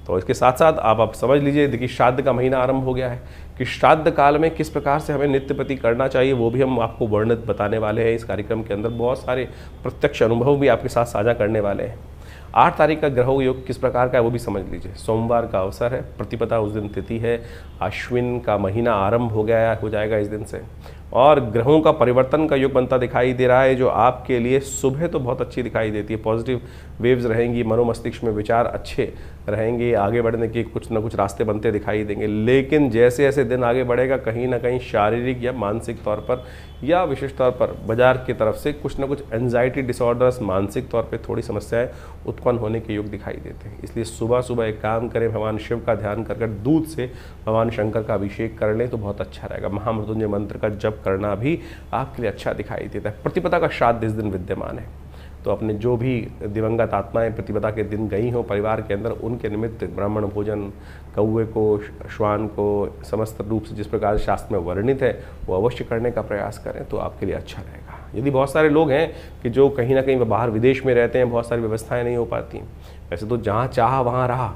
तो इसके साथ साथ आप समझ लीजिए, देखिए श्राद्ध का महीना आरंभ हो गया है कि श्राद्ध काल में किस प्रकार से हमें नित्य प्रति करना चाहिए, वो भी हम आपको वर्णित बताने वाले हैं इस कार्यक्रम के अंदर। बहुत सारे प्रत्यक्ष अनुभव भी आपके साथ साझा करने वाले हैं। 8 तारीख का ग्रह योग किस प्रकार का है वो भी समझ लीजिए। सोमवार का अवसर है, प्रतिपदा उस दिन तिथि है, अश्विन का महीना आरंभ हो जाएगा इस दिन से, और ग्रहों का परिवर्तन का योग बनता दिखाई दे रहा है, जो आपके लिए सुबह तो बहुत अच्छी दिखाई देती है। पॉजिटिव वेव्स रहेंगी, मनोमस्तिष्क में विचार अच्छे रहेंगे, आगे बढ़ने के कुछ ना कुछ रास्ते बनते दिखाई देंगे। लेकिन जैसे जैसे दिन आगे बढ़ेगा, कहीं ना कहीं शारीरिक या मानसिक तौर पर या विशेष तौर पर बाजार की तरफ से कुछ ना कुछ एंजाइटी डिसऑर्डर्स, मानसिक तौर पे थोड़ी समस्याएं उत्पन्न होने के योग दिखाई देते हैं। इसलिए सुबह सुबह एक काम करें, भगवान शिव का ध्यान कर दूध से भगवान शंकर का अभिषेक कर लें तो बहुत अच्छा रहेगा। महामृत्युंजय मंत्र का जप करना भी आपके लिए अच्छा दिखाई देता है। प्रतिपदा का श्राद्ध इस दिन विद्यमान है, तो अपने जो भी दिवंगत आत्माएं प्रतिपदा के दिन गई हों परिवार के अंदर, उनके निमित्त ब्राह्मण भोजन, कौवे को, श्वान को, समस्त रूप से जिस प्रकार शास्त्र में वर्णित है वो अवश्य करने का प्रयास करें तो आपके लिए अच्छा रहेगा। यदि बहुत सारे लोग हैं कि जो कहीं ना कहीं बाहर विदेश में रहते हैं, बहुत सारी व्यवस्थाएं नहीं हो पाती, वैसे तो जहाँ चाह वहाँ रहा।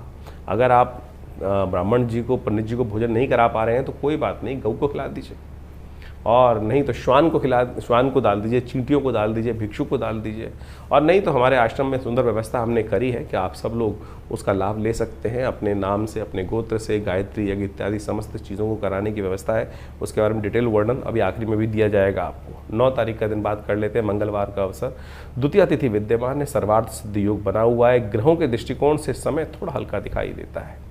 अगर आप ब्राह्मण जी को, पंडित जी को भोजन नहीं करा पा रहे हैं तो कोई बात नहीं, गऊ को खिला दीजिए, और नहीं तो श्वान को डाल दीजिए, चींटियों को डाल दीजिए, भिक्षु को डाल दीजिए, और नहीं तो हमारे आश्रम में सुंदर व्यवस्था हमने करी है कि आप सब लोग उसका लाभ ले सकते हैं। अपने नाम से, अपने गोत्र से गायत्री यज्ञ इत्यादि समस्त चीज़ों को कराने की व्यवस्था है। उसके बारे में डिटेल वर्णन अभी आखिरी में भी दिया जाएगा आपको। 9 तारीख का दिन बात कर लेते हैं, मंगलवार का अवसर, द्वितीय तिथि विद्यमान है, सर्वार्थ सिद्धि योग बना हुआ है। ग्रहों के दृष्टिकोण से समय थोड़ा हल्का दिखाई देता है,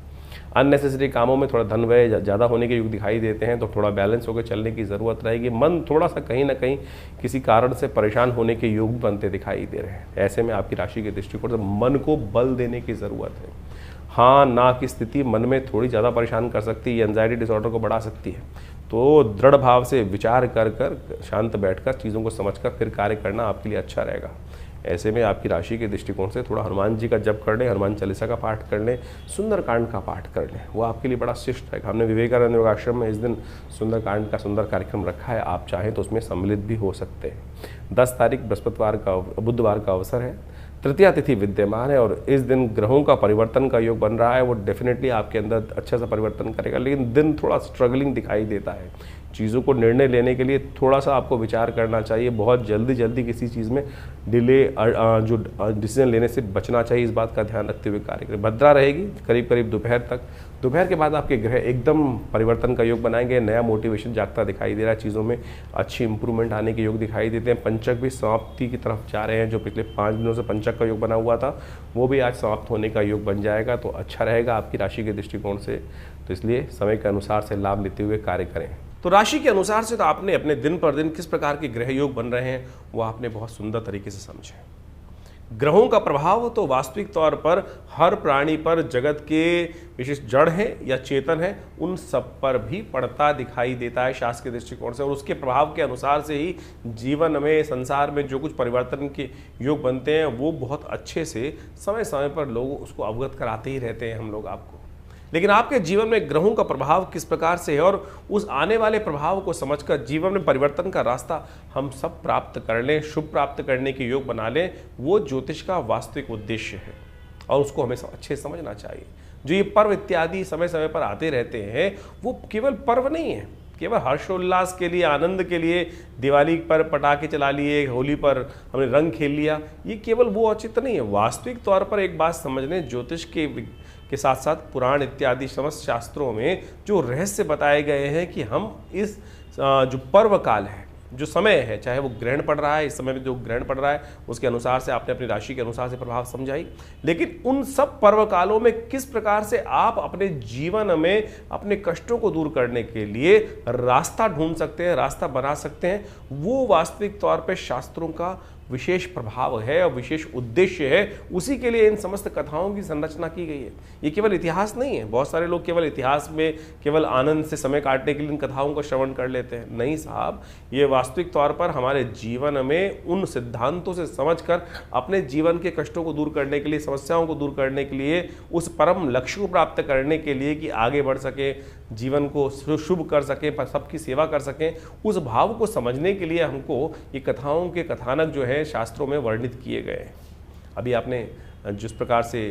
अननेसेसरी कामों में थोड़ा धन व्यय ज़्यादा होने के योग दिखाई देते हैं, तो थोड़ा बैलेंस होकर चलने की ज़रूरत रहेगी। मन थोड़ा सा कहीं ना कहीं किसी कारण से परेशान होने के योग बनते दिखाई दे रहे हैं। ऐसे में आपकी राशि के दृष्टिकोण से मन को बल देने की ज़रूरत है। हाँ ना की स्थिति मन में थोड़ी ज़्यादा परेशान कर सकती है, एंजाइटी डिसऑर्डर को बढ़ा सकती है, तो दृढ़ भाव से विचार कर शांत बैठकर चीज़ों को समझकर फिर कार्य करना आपके लिए अच्छा रहेगा। ऐसे में आपकी राशि के दृष्टिकोण से थोड़ा हनुमान जी का जप कर लें, हनुमान चालीसा का पाठ कर लें, सुंदरकांड का पाठ कर लें, वो आपके लिए बड़ा शिष्ट रहेगा। हमने विवेकानंद योगाश्रम में इस दिन सुंदरकांड का सुंदर कार्यक्रम रखा है, आप चाहें तो उसमें सम्मिलित भी हो सकते हैं। 10 तारीख बुधवार का अवसर है, तृतीया तिथि विद्यमान है, और इस दिन ग्रहों का परिवर्तन का योग बन रहा है। वो डेफिनेटली आपके अंदर अच्छा सा परिवर्तन करेगा, लेकिन दिन थोड़ा स्ट्रगलिंग दिखाई देता है। चीज़ों को निर्णय लेने के लिए थोड़ा सा आपको विचार करना चाहिए, बहुत जल्दी किसी चीज़ में डिले जो डिसीजन लेने से बचना चाहिए, इस बात का ध्यान रखते हुए कार्य करें। भद्रा रहेगी करीब दोपहर तक, दोपहर के बाद आपके ग्रह एकदम परिवर्तन का योग बनाएंगे, नया मोटिवेशन जागता दिखाई दे रहा है, चीज़ों में अच्छी इंप्रूवमेंट आने के योग दिखाई देते हैं। पंचक भी समाप्ति की तरफ जा रहे हैं, जो पिछले 5 दिनों से पंचक का योग बना हुआ था वो भी आज समाप्त होने का योग बन जाएगा, तो अच्छा रहेगा आपकी राशि के दृष्टिकोण से। तो इसलिए समय के अनुसार से लाभ लेते हुए कार्य करें। तो राशि के अनुसार से तो आपने अपने दिन पर दिन किस प्रकार के ग्रह योग बन रहे हैं वो आपने बहुत सुंदर तरीके से समझे। ग्रहों का प्रभाव तो वास्तविक तौर पर हर प्राणी पर, जगत के विशेष जड़ है या चेतन है, उन सब पर भी पड़ता दिखाई देता है शास्त्र के दृष्टिकोण से, और उसके प्रभाव के अनुसार से ही जीवन में, संसार में जो कुछ परिवर्तन के योग बनते हैं वो बहुत अच्छे से समय समय पर लोग उसको अवगत कराते ही रहते हैं हम लोग आपको। लेकिन आपके जीवन में ग्रहों का प्रभाव किस प्रकार से है और उस आने वाले प्रभाव को समझकर जीवन में परिवर्तन का रास्ता हम सब प्राप्त कर लें, शुभ प्राप्त करने के योग बना लें, वो ज्योतिष का वास्तविक उद्देश्य है, और उसको हमें अच्छे से समझना चाहिए। जो ये पर्व इत्यादि समय समय पर आते रहते हैं वो केवल पर्व नहीं है केवल हर्षोल्लास के लिए, आनंद के लिए दिवाली पर पटाखे चला लिए, होली पर हमने रंग खेल लिया, ये केवल वो औचित्य नहीं है। वास्तविक तौर पर एक बात समझ लें, ज्योतिष के साथ साथ पुराण इत्यादि समस्त शास्त्रों में जो रहस्य बताए गए हैं कि हम इस जो पर्व काल है, जो समय है, चाहे वो ग्रहण पड़ रहा है, इस समय में जो ग्रहण पड़ रहा है उसके अनुसार से आपने अपनी राशि के अनुसार से प्रभाव समझाई, लेकिन उन सब पर्व कालों में किस प्रकार से आप अपने जीवन में अपने कष्टों को दूर करने के लिए रास्ता ढूंढ सकते हैं, रास्ता बना सकते हैं, वो वास्तविक तौर पे शास्त्रों का विशेष प्रभाव है और विशेष उद्देश्य है। उसी के लिए इन समस्त कथाओं की संरचना की गई है। ये केवल इतिहास नहीं है। बहुत सारे लोग केवल इतिहास में केवल आनंद से समय काटने के लिए इन कथाओं का श्रवण कर लेते हैं। नहीं साहब, ये वास्तविक तौर पर हमारे जीवन में उन सिद्धांतों से समझकर अपने जीवन के कष्टों को दूर करने के लिए, समस्याओं को दूर करने के लिए, उस परम लक्ष्य को प्राप्त करने के लिए कि आगे बढ़ सके, जीवन को शुभ कर सके, सबकी सेवा कर सकें, उस भाव को समझने के लिए हमको ये कथाओं के कथानक जो है शास्त्रों में वर्णित किए गए। अभी आपने जिस प्रकार से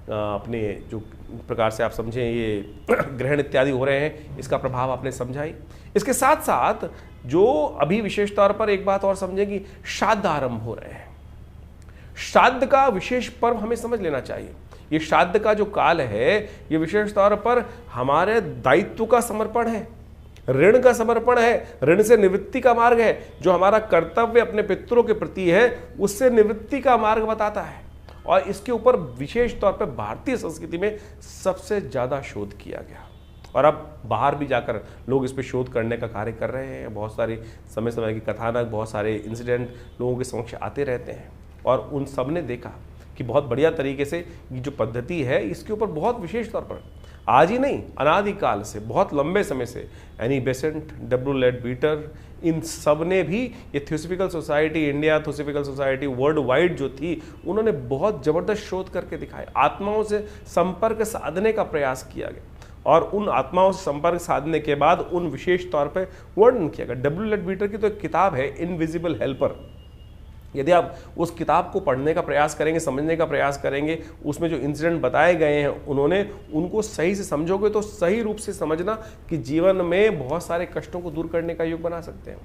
अपने जो प्रकार से आप समझें ये ग्रहण इत्यादि हो रहे हैं, इसका प्रभाव आपने समझाई। इसके साथ साथ जो अभी विशेष तौर पर एक बात और समझें कि श्राद्ध आरंभ हो रहे हैं। श्राद्ध का विशेष पर्व हमें समझ लेना चाहिए। ये श्राद्ध का जो काल है, ये विशेष तौर पर हमारे दायित्व का समर्पण है, ऋण का समर्पण है, ऋण से निवृत्ति का मार्ग है। जो हमारा कर्तव्य अपने पितरों के प्रति है, उससे निवृत्ति का मार्ग बताता है। और इसके ऊपर विशेष तौर पर भारतीय संस्कृति में सबसे ज्यादा शोध किया गया, और अब बाहर भी जाकर लोग इस पर शोध करने का कार्य कर रहे हैं। बहुत सारे समय समय की कथानक, बहुत सारे इंसिडेंट लोगों के समक्ष आते रहते हैं, और उन सब ने देखा कि बहुत बढ़िया तरीके से ये जो पद्धति है, इसके ऊपर बहुत विशेष तौर पर आज ही नहीं, अनादिकाल से, बहुत लंबे समय से एनी बेसेंट, डब्ल्यू लेडबीटर, इन सब ने भी ये theosophical society, India theosophical society world wide जो थी, उन्होंने बहुत जबरदस्त शोध करके दिखाए। आत्माओं से संपर्क साधने का प्रयास किया गया, और उन आत्माओं से संपर्क साधने के बाद उन विशेष तौर पर वर्णन किया गया। डब्ल्यू लेडबीटर की तो एक किताब है, इनविजिबल हेल्पर। यदि आप उस किताब को पढ़ने का प्रयास करेंगे, समझने का प्रयास करेंगे, उसमें जो इंसिडेंट बताए गए हैं उन्होंने उनको सही से समझोगे तो सही रूप से समझना कि जीवन में बहुत सारे कष्टों को दूर करने का योग बना सकते हैं।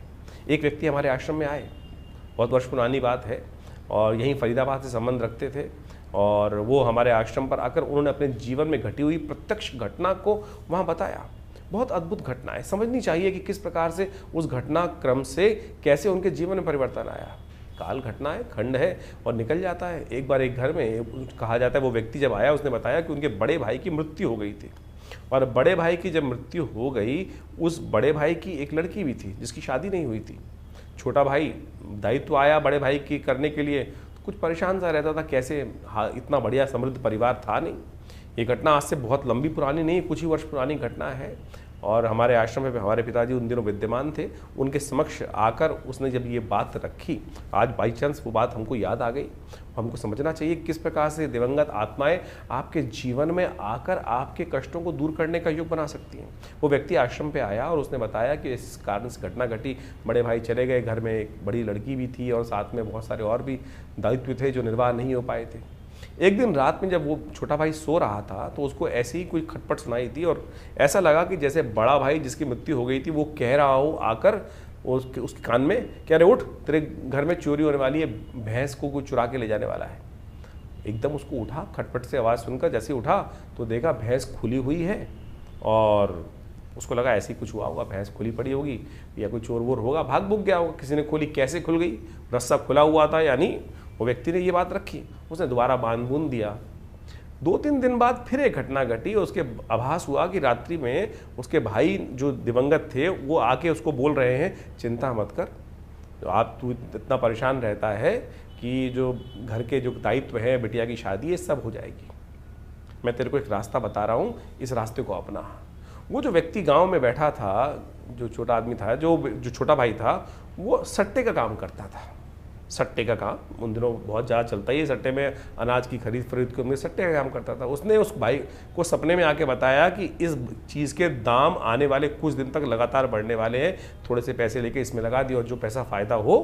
एक व्यक्ति हमारे आश्रम में आए, बहुत वर्ष पुरानी बात है, और यहीं फरीदाबाद से संबंध रखते थे, और वो हमारे आश्रम पर आकर उन्होंने अपने जीवन में घटी हुई प्रत्यक्ष घटना को वहाँ बताया। बहुत अद्भुत घटना है, समझनी चाहिए कि किस प्रकार से उस घटना क्रम से कैसे उनके जीवन में परिवर्तन आया। काल घटना है, खंड है और निकल जाता है। एक बार एक घर में कहा जाता है, वो व्यक्ति जब आया उसने बताया कि उनके बड़े भाई की मृत्यु हो गई थी, और बड़े भाई की जब मृत्यु हो गई, उस बड़े भाई की एक लड़की भी थी जिसकी शादी नहीं हुई थी। छोटा भाई दायित्व आया बड़े भाई की करने के लिए, तो कुछ परेशान सा रहता था, कैसे इतना बढ़िया समृद्ध परिवार था नहीं। ये घटना आज से बहुत लंबी पुरानी नहीं, कुछ ही वर्ष पुरानी घटना है, और हमारे आश्रम में हमारे पिताजी उन दिनों विद्यमान थे। उनके समक्ष आकर उसने जब ये बात रखी, आज बाई चांस वो बात हमको याद आ गई। हमको समझना चाहिए किस प्रकार से दिवंगत आत्माएं आपके जीवन में आकर आपके कष्टों को दूर करने का योग बना सकती हैं। वो व्यक्ति आश्रम पे आया और उसने बताया कि इस कारण से घटना घटी, बड़े भाई चले गए, घर में एक बड़ी लड़की भी थी और साथ में बहुत सारे और भी दायित्व थे जो निर्वाह नहीं हो पाए थे। एक दिन रात में जब वो छोटा भाई सो रहा था तो उसको ऐसी ही कोई खटपट सुनाई थी, और ऐसा लगा कि जैसे बड़ा भाई जिसकी मृत्यु हो गई थी वो कह रहा हो आकर उसके कान में, कह रहे उठ, तेरे घर में चोरी होने वाली है, भैंस को कोई चुरा के ले जाने वाला है। एकदम उसको उठा, खटपट से आवाज़ सुनकर जैसे उठा तो देखा भैंस खुली हुई है, और उसको लगा ऐसे ही कुछ हुआ होगा, भैंस खुली पड़ी होगी या कोई चोर वोर होगा, भाग भूग गया होगा, किसी ने खोली, कैसे खुल गई, रस्सा खुला हुआ था। यानी वो व्यक्ति ने ये बात रखी, उसने दोबारा बांध बूंद दिया। 2-3 दिन बाद फिर एक घटना घटी, उसके आभास हुआ कि रात्रि में उसके भाई जो दिवंगत थे वो आके उसको बोल रहे हैं, चिंता मत कर, तू इतना परेशान रहता है कि जो घर के जो दायित्व है, बिटिया की शादी है, सब हो जाएगी। मैं तेरे को एक रास्ता बता रहा हूँ, इस रास्ते को अपना। वो जो व्यक्ति गांव में बैठा था, जो छोटा आदमी था, जो छोटा भाई था, वो सट्टे का काम करता था। सट्टे का काम उन दिनों बहुत ज़्यादा चलता ही है, सट्टे में अनाज की खरीद फरीद के सट्टे का काम करता था। उसने उस भाई को सपने में आके बताया कि इस चीज़ के दाम आने वाले कुछ दिन तक लगातार बढ़ने वाले हैं, थोड़े से पैसे लेके इसमें लगा दियो, और जो पैसा फ़ायदा हो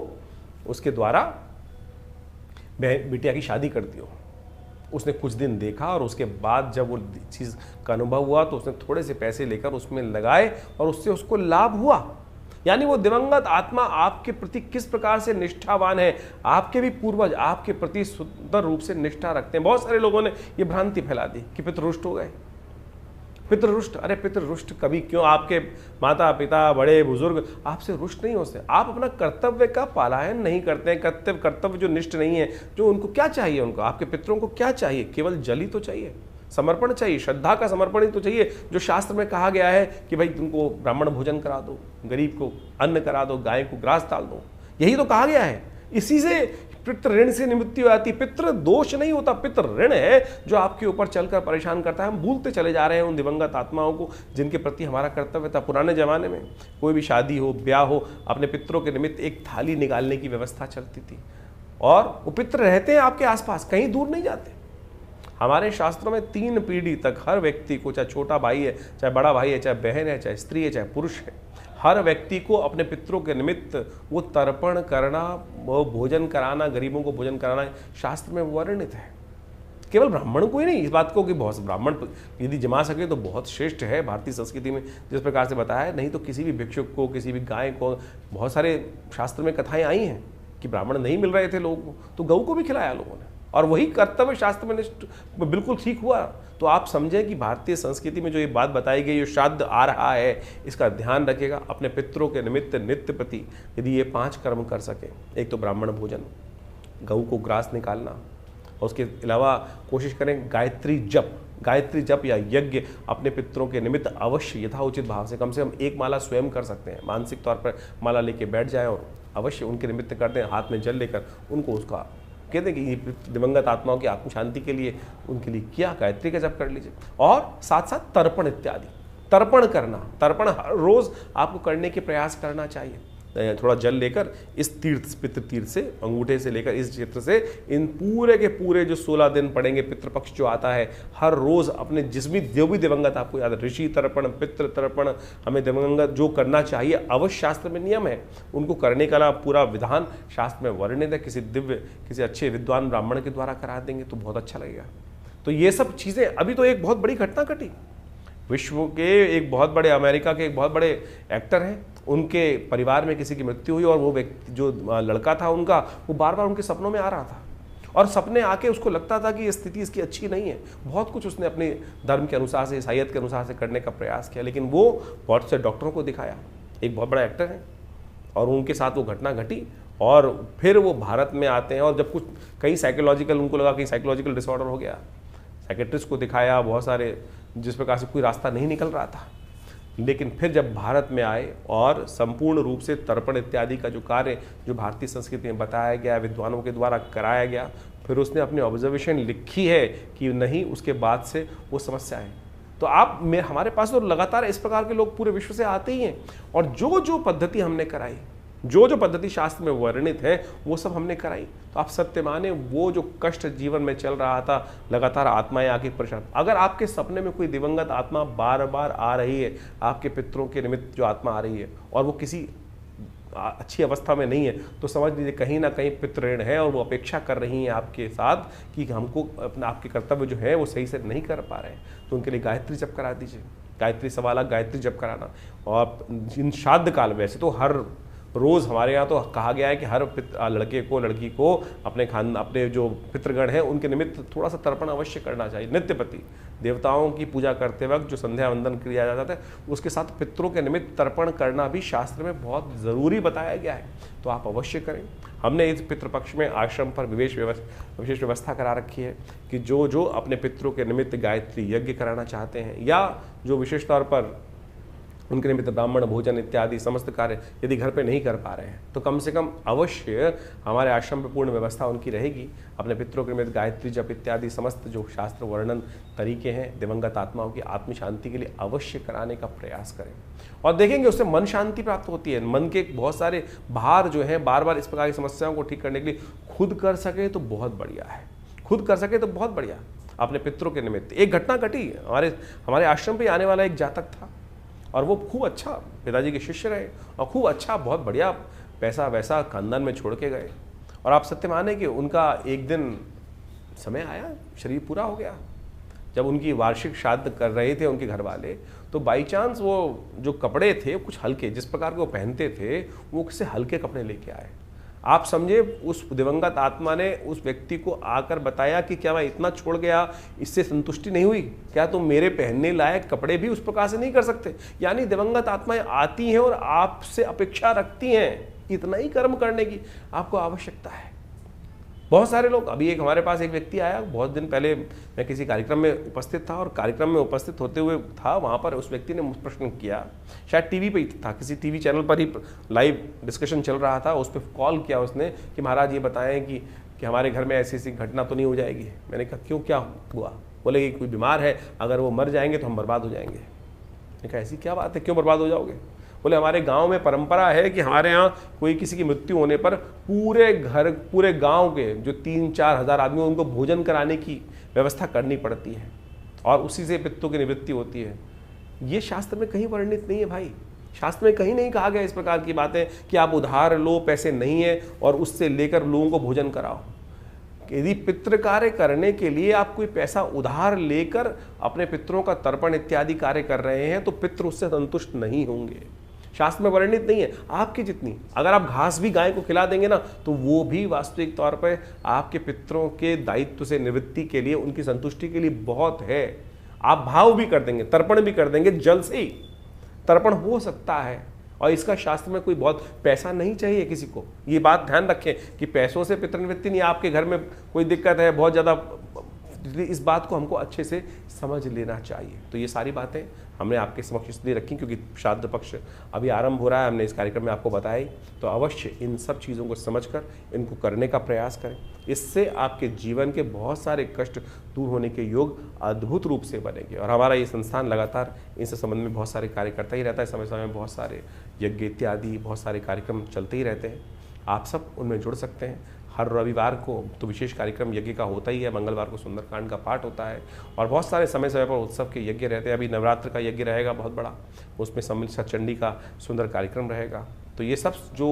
उसके द्वारा बिटिया की शादी कर दियो। उसने कुछ दिन देखा और उसके बाद जब वो चीज़ का अनुभव हुआ तो उसने थोड़े से पैसे लेकर उसमें लगाए और उससे उसको लाभ हुआ। यानी वो दिवंगत आत्मा आपके प्रति किस प्रकार से निष्ठावान है, आपके भी पूर्वज आपके प्रति सुंदर रूप से निष्ठा रखते हैं। बहुत सारे लोगों ने ये भ्रांति फैला दी कि पितृ रुष्ट हो गए। पितृ रुष्ट, अरे पितृ रुष्ट कभी क्यों? आपके माता पिता बड़े बुजुर्ग आपसे रुष्ट नहीं होते। आप अपना कर्तव्य का पालन नहीं करते हैं। कर्तव्य जो निष्ठ नहीं है, जो उनको क्या चाहिए, उनको आपके पितरों को क्या चाहिए? केवल जल ही तो चाहिए, समर्पण चाहिए, श्रद्धा का समर्पण ही तो चाहिए। जो शास्त्र में कहा गया है कि भाई तुमको ब्राह्मण भोजन करा दो, गरीब को अन्न करा दो, गाय को ग्रास डाल दो, यही तो कहा गया है। इसी से पितृ ऋण से निवृत्ति हो जाती। पितृ दोष नहीं होता, पितृ ऋण है जो आपके ऊपर चलकर परेशान करता है। हम भूलते चले जा रहे हैं उन दिवंगत आत्माओं को जिनके प्रति हमारा कर्तव्य था। पुराने जमाने में कोई भी शादी हो, ब्याह हो, अपने पितरों के निमित्त एक थाली निकालने की व्यवस्था चलती थी और वो पितृ रहते हैं आपके आसपास, कहीं दूर नहीं जाते। हमारे शास्त्रों में 3 पीढ़ी तक हर व्यक्ति को, चाहे छोटा भाई है, चाहे बड़ा भाई है, चाहे बहन है, चाहे स्त्री है, चाहे पुरुष है, हर व्यक्ति को अपने पितरों के निमित्त वो तर्पण करना, वो भोजन कराना, गरीबों को भोजन कराना शास्त्र में वर्णित है। केवल ब्राह्मण को ही नहीं, इस बात को कि बहुत ब्राह्मण यदि जमा सके तो बहुत श्रेष्ठ है। भारतीय संस्कृति में जिस प्रकार से बताया है, नहीं तो किसी भी भिक्षुक को, किसी भी गाय को, बहुत सारे शास्त्र में कथाएं आई हैं कि ब्राह्मण नहीं मिल रहे थे लोगों को तो गऊ को भी खिलाया लोगों ने, और वही कर्तव्य शास्त्र में बिल्कुल ठीक हुआ। तो आप समझें कि भारतीय संस्कृति में जो ये बात बताई गई, जो श्राद्ध आ रहा है, इसका ध्यान रखिएगा। अपने पितरों के निमित्त नित्य प्रति यदि ये 5 कर्म कर सके, एक तो ब्राह्मण भोजन, गऊ को ग्रास निकालना, और उसके अलावा कोशिश करें गायत्री जप या यज्ञ अपने पितरों के निमित्त अवश्य यथाउचित भाव से कम 1 माला स्वयं कर सकते हैं। मानसिक तौर पर माला लेके बैठ जाएं और अवश्य उनके निमित्त करते हैं, हाथ में जल लेकर उनको उसका कहते हैं कि दिवंगत आत्माओं की आत्म शांति के लिए उनके लिए किया गायत्री का जप कर लीजिए। और साथ साथ तर्पण इत्यादि, तर्पण करना, तर्पण हर रोज आपको करने के प्रयास करना चाहिए। थोड़ा जल लेकर इस पितृ तीर्थ से, अंगूठे से लेकर इस क्षेत्र से, इन पूरे के पूरे जो 16 दिन पड़ेंगे, पितृपक्ष जो आता है, हर रोज अपने जिसमें जो भी दिवंगत आपको याद है, ऋषि तर्पण, पितृ तर्पण, हमें दिवंगत जो करना चाहिए अवश्य शास्त्र में नियम है, उनको करने का पूरा विधान शास्त्र में वर्णित है। किसी अच्छे विद्वान ब्राह्मण के द्वारा करा देंगे तो बहुत अच्छा लगेगा। तो ये सब चीज़ें, अभी तो एक बहुत बड़ी घटना घटी, विश्व के एक बहुत बड़े, अमेरिका के एक बहुत बड़े एक्टर हैं, उनके परिवार में किसी की मृत्यु हुई और वो व्यक्ति, जो लड़का था उनका, वो बार बार उनके सपनों में आ रहा था और सपने आके उसको लगता था कि ये स्थिति इसकी अच्छी नहीं है। बहुत कुछ उसने अपने धर्म के अनुसार से, ईसाईयत के अनुसार से करने का प्रयास किया, लेकिन वो बहुत से डॉक्टरों को दिखाया, एक बहुत बड़ा एक्टर है, और उनके साथ वो घटना घटी। और फिर वो भारत में आते हैं और जब कुछ कई साइकोलॉजिकल, उनको लगा कि साइकोलॉजिकल डिसऑर्डर हो गया, साइकेट्रिस्ट को दिखाया, बहुत सारे, जिस प्रकार से कोई रास्ता नहीं निकल रहा था। लेकिन फिर जब भारत में आए और संपूर्ण रूप से तर्पण इत्यादि का जो कार्य जो भारतीय संस्कृति में बताया गया, विद्वानों के द्वारा कराया गया, फिर उसने अपनी ऑब्जर्वेशन लिखी है कि नहीं, उसके बाद से वो समस्या है। तो हमारे पास तो लगातार इस प्रकार के लोग पूरे विश्व से आते ही हैं, और जो जो पद्धति हमने कराई, जो जो पद्धति शास्त्र में वर्णित है, वो सब हमने कराई। तो आप सत्य माने, वो जो कष्ट जीवन में चल रहा था, लगातार आत्माएं आके परेशान, अगर आपके सपने में कोई दिवंगत आत्मा बार बार आ रही है, आपके पितरों के निमित्त जो आत्मा आ रही है, और वो किसी अच्छी अवस्था में नहीं है, तो समझ लीजिए कहीं ना कहीं पितृऋण है और वो अपेक्षा कर रही हैं आपके साथ कि हमको अपना, आपके कर्तव्य जो है वो सही से नहीं कर पा रहे हैं, तो उनके लिए गायत्री जप करा दीजिए। गायत्री 1.25 लाख गायत्री जप कराना। और इन श्राद्ध काल, वैसे तो हर रोज़ हमारे यहाँ तो कहा गया है कि हर लड़के को, लड़की को अपने जो पितृगण हैं उनके निमित्त थोड़ा सा तर्पण अवश्य करना चाहिए। नित्य प्रति देवताओं की पूजा करते वक्त जो संध्या वंदन किया जाता है, उसके साथ पितरों के निमित्त तर्पण करना भी शास्त्र में बहुत ज़रूरी बताया गया है, तो आप अवश्य करें। हमने इस पितृपक्ष में आश्रम पर विशेष व्यवस्था करा रखी है कि जो जो अपने पितरों के निमित्त गायत्री यज्ञ कराना चाहते हैं, या जो विशेष तौर पर उनके निमित्त ब्राह्मण भोजन इत्यादि समस्त कार्य यदि घर पे नहीं कर पा रहे हैं, तो कम से कम अवश्य हमारे आश्रम में पूर्ण व्यवस्था उनकी रहेगी। अपने पितरों के निमित्त गायत्री जप इत्यादि समस्त जो शास्त्र वर्णन तरीके हैं दिवंगत आत्माओं की आत्म शांति के लिए अवश्य कराने का प्रयास करें, और देखेंगे उससे मन शांति प्राप्त होती है। मन के बहुत सारे भार जो हैं, बार बार इस प्रकार की समस्याओं को ठीक करने के लिए खुद कर सके तो बहुत बढ़िया है, खुद कर सके तो बहुत बढ़िया। अपने पितरों के निमित्त एक घटना घटी, हमारे आश्रम पर आने वाला एक जातक था, और वो खूब अच्छा पिताजी के शिष्य रहे, और खूब अच्छा, बहुत बढ़िया पैसा वैसा खानदान में छोड़ के गए। और आप सत्य माने कि उनका एक दिन समय आया, शरीर पूरा हो गया। जब उनकी वार्षिक श्राद्ध कर रहे थे उनके घर वाले, तो बाई चांस वो जो कपड़े थे कुछ हल्के, जिस प्रकार के वो पहनते थे वो किसी हल्के कपड़े लेके आए। आप समझे, उस दिवंगत आत्मा ने उस व्यक्ति को आकर बताया कि क्या मैं इतना छोड़ गया, इससे संतुष्टि नहीं हुई, क्या तुम मेरे पहनने लायक कपड़े भी उस प्रकार से नहीं कर सकते। यानी दिवंगत आत्माएं आती हैं और आपसे अपेक्षा रखती हैं इतना ही कर्म करने की आपको आवश्यकता है। बहुत सारे लोग, अभी एक हमारे पास एक व्यक्ति आया, बहुत दिन पहले मैं किसी कार्यक्रम में उपस्थित था और कार्यक्रम में उपस्थित होते हुए था, वहाँ पर उस व्यक्ति ने मुझ प्रश्न किया, शायद टीवी पे ही था, किसी टीवी चैनल पर ही लाइव डिस्कशन चल रहा था, उस पर कॉल किया उसने कि महाराज ये बताएं कि हमारे घर में ऐसी ऐसी घटना तो नहीं हो जाएगी। मैंने कहा क्यों, क्या हुआ? बोले कि कोई बीमार है, अगर वो मर जाएंगे तो हम बर्बाद हो जाएंगे। मैंने कहा ऐसी क्या बात है, क्यों बर्बाद हो जाओगे? बोले हमारे गांव में परंपरा है कि हमारे यहाँ कोई किसी की मृत्यु होने पर पूरे गांव के जो 3-4 हज़ार आदमी उनको भोजन कराने की व्यवस्था करनी पड़ती है और उसी से पितरों की निवृत्ति होती है। ये शास्त्र में कहीं वर्णित नहीं है भाई, शास्त्र में कहीं नहीं कहा गया इस प्रकार की बातें कि आप उधार लो, पैसे नहीं है और उससे लेकर लोगों को भोजन कराओ। यदि पितृ कार्य करने के लिए आप कोई पैसा उधार लेकर अपने पितरों का तर्पण इत्यादि कार्य कर रहे हैं तो पितृ उससे संतुष्ट नहीं होंगे। शास्त्र में वर्णित नहीं है। आपकी जितनी, अगर आप घास भी गाय को खिला देंगे ना, तो वो भी वास्तविक तौर पर आपके पितरों के दायित्व से निवृत्ति के लिए, उनकी संतुष्टि के लिए बहुत है। आप भाव भी कर देंगे, तर्पण भी कर देंगे, जल से ही तर्पण हो सकता है। और इसका शास्त्र में कोई बहुत पैसा नहीं चाहिए किसी को। ये बात ध्यान रखें कि पैसों से पितृनिवृत्ति नहीं, आपके घर में कोई दिक्कत है बहुत ज़्यादा, इस बात को हमको अच्छे से समझ लेना चाहिए। तो ये सारी बातें हमने आपके समक्ष इसलिए रखी क्योंकि श्राद्ध पक्ष अभी आरंभ हो रहा है, हमने इस कार्यक्रम में आपको बताई। तो अवश्य इन सब चीज़ों को समझकर इनको करने का प्रयास करें। इससे आपके जीवन के बहुत सारे कष्ट दूर होने के योग अद्भुत रूप से बनेंगे। और हमारा ये संस्थान लगातार इनसे संबंध में बहुत सारे कार्य करता ही रहता है। समय समय में बहुत सारे यज्ञ इत्यादि बहुत सारे कार्यक्रम चलते ही रहते हैं। आप सब उनमें जुड़ सकते हैं। हर रविवार को तो विशेष कार्यक्रम यज्ञ का होता ही है, मंगलवार को सुंदरकांड का पाठ होता है और बहुत सारे समय समय पर उत्सव के यज्ञ रहते हैं। अभी नवरात्र का यज्ञ रहेगा बहुत बड़ा, उसमें सम्मिलित चंडी का सुंदर कार्यक्रम रहेगा। तो ये सब जो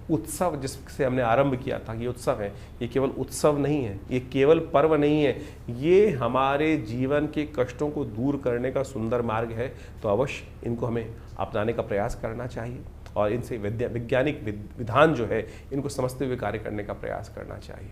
उत्सव जिससे हमने आरंभ किया था, ये उत्सव है, ये केवल उत्सव नहीं है, ये केवल पर्व नहीं है, ये हमारे जीवन के कष्टों को दूर करने का सुंदर मार्ग है। तो अवश्य इनको हमें अपनाने का प्रयास करना चाहिए और इनसे वैज्ञानिक विधान जो है इनको समझते हुए कार्य करने का प्रयास करना चाहिए।